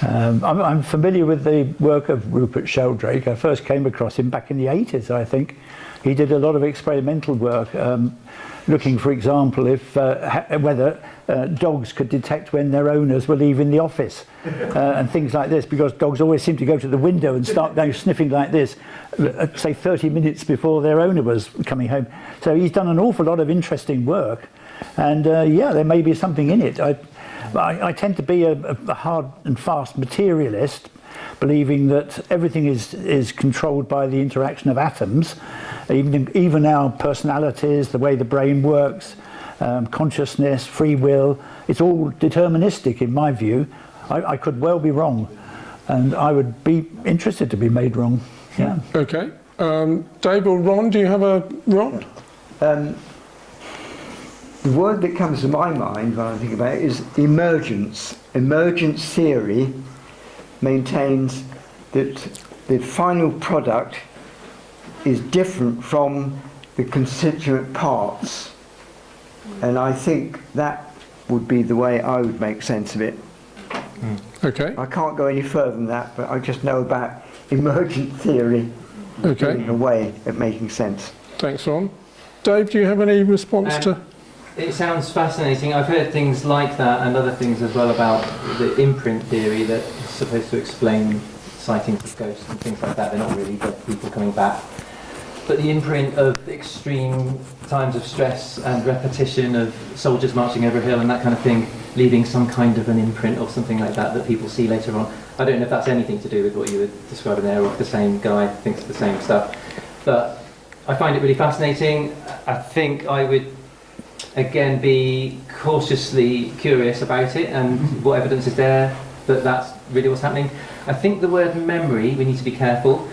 I'm familiar with the work of Rupert Sheldrake. I first came across him back in the 80s, I think. He did a lot of experimental work, looking, for example, if whether dogs could detect when their owners were leaving the office and things like this, because dogs always seem to go to the window and start going sniffing like this, say 30 minutes before their owner was coming home. So he's done an awful lot of interesting work, and there may be something in it. I tend to be a hard and fast materialist, believing that everything is controlled by the interaction of atoms, even our personalities, the way the brain works, consciousness, free will. It's all deterministic in my view. I could well be wrong, and I would be interested to be made wrong. Yeah. Okay. Dave or Ron, do you have a Ron? The word that comes to my mind when I think about it is emergence. Emergence theory maintains that the final product is different from the constituent parts, and I think that would be the way I would make sense of it. Okay. I can't go any further than that, but I just know about emergent theory in a way of making sense. Thanks, Ron. Dave, do you have any response to... It sounds fascinating. I've heard things like that and other things as well about the imprint theory that is supposed to explain sightings of ghosts and things like that. They're not really dead people coming back. But the imprint of extreme times of stress and repetition of soldiers marching over a hill and that kind of thing, leaving some kind of an imprint or something like that that people see later on. I don't know if that's anything to do with what you were describing there, or if the same guy thinks the same stuff. But I find it really fascinating. I think I would, again, be cautiously curious about it and what evidence is there that that's really what's happening. I think the word memory, we need to be careful,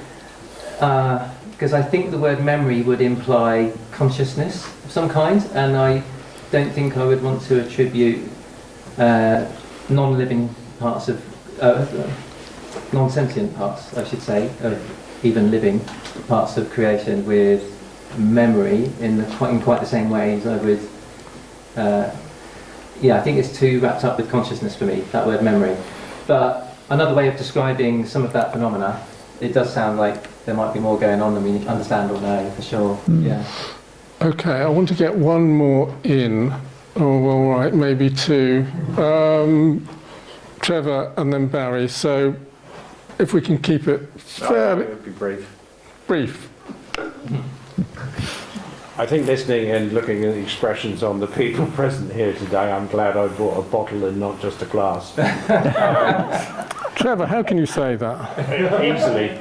because I think the word memory would imply consciousness of some kind, and I don't think I would want to attribute non-living parts of, non-sentient parts, I should say, of even living parts of creation with memory in quite the same way as I would. I think it's too wrapped up with consciousness for me, that word memory. But another way of describing some of that phenomena, it does sound like there might be more going on than we understand or know, for sure. Yeah. Okay, I want to get one more in. Oh, all right, maybe two. Trevor and then Barry. So if we can keep it fairly Be brief. brief. I think listening and looking at the expressions on the people present here today, I'm glad I brought a bottle and not just a glass. Trevor, how can you say that? Easily.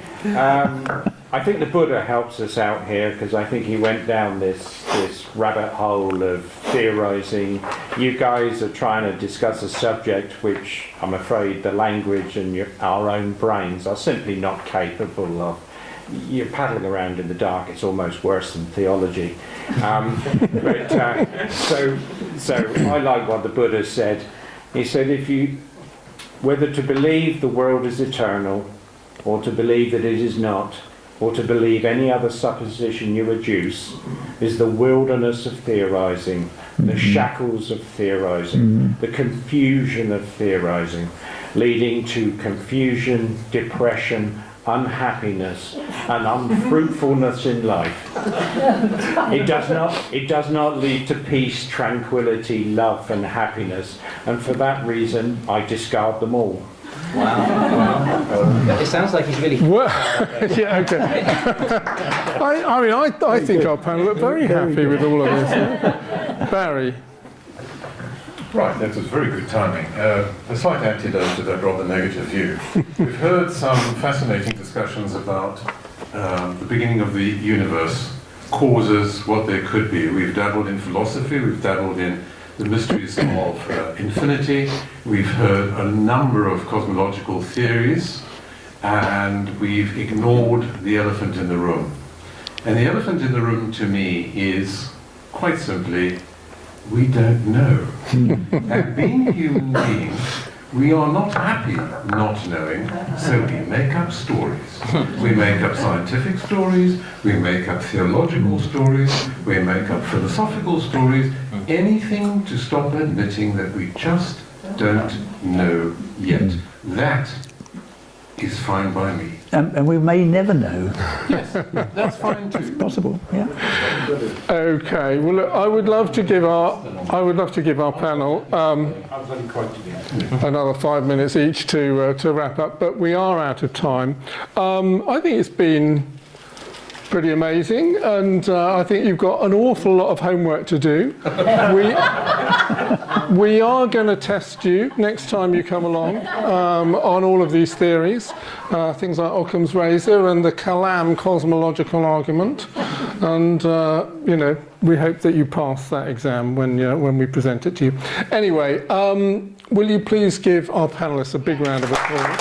I think the Buddha helps us out here, because I think he went down this rabbit hole of theorizing. You guys are trying to discuss a subject which I'm afraid the language and our own brains are simply not capable of. You're paddling around in the dark. It's almost worse than theology. So I like what the Buddha said. He said, whether to believe the world is eternal, or to believe that it is not, or to believe any other supposition you adduce, is the wilderness of theorizing, the shackles of theorizing, the confusion of theorizing, leading to confusion, depression, unhappiness and unfruitfulness in life. It does not lead to peace, tranquility, love and happiness, and for that reason I discard them all. Wow. It sounds like he's really... Well, yeah, okay. I think our panel are very happy with all of this. Barry. Right, that was very good timing. A slight antidote to that rather negative view. We've heard some fascinating discussions about the beginning of the universe, causes, what there could be. We've dabbled in philosophy, we've dabbled in the mysteries of infinity, we've heard a number of cosmological theories, and we've ignored the elephant in the room. And the elephant in the room to me is, quite simply, we don't know. And being human beings, we are not happy not knowing, so we make up stories. We make up scientific stories, we make up theological stories, we make up philosophical stories, anything to stop admitting that we just don't know yet. That is fine by me. And we may never know. Yes, that's fine too. It's possible, yeah. Okay. Well, look, I would love to give our panel another 5 minutes each to wrap up, but we are out of time. I think it's been pretty amazing, and I think you've got an awful lot of homework to do. We are going to test you next time you come along on all of these theories, things like Occam's razor and the Kalam cosmological argument, and we hope that you pass that exam when we present it to you. Anyway, will you please give our panelists a big round of applause?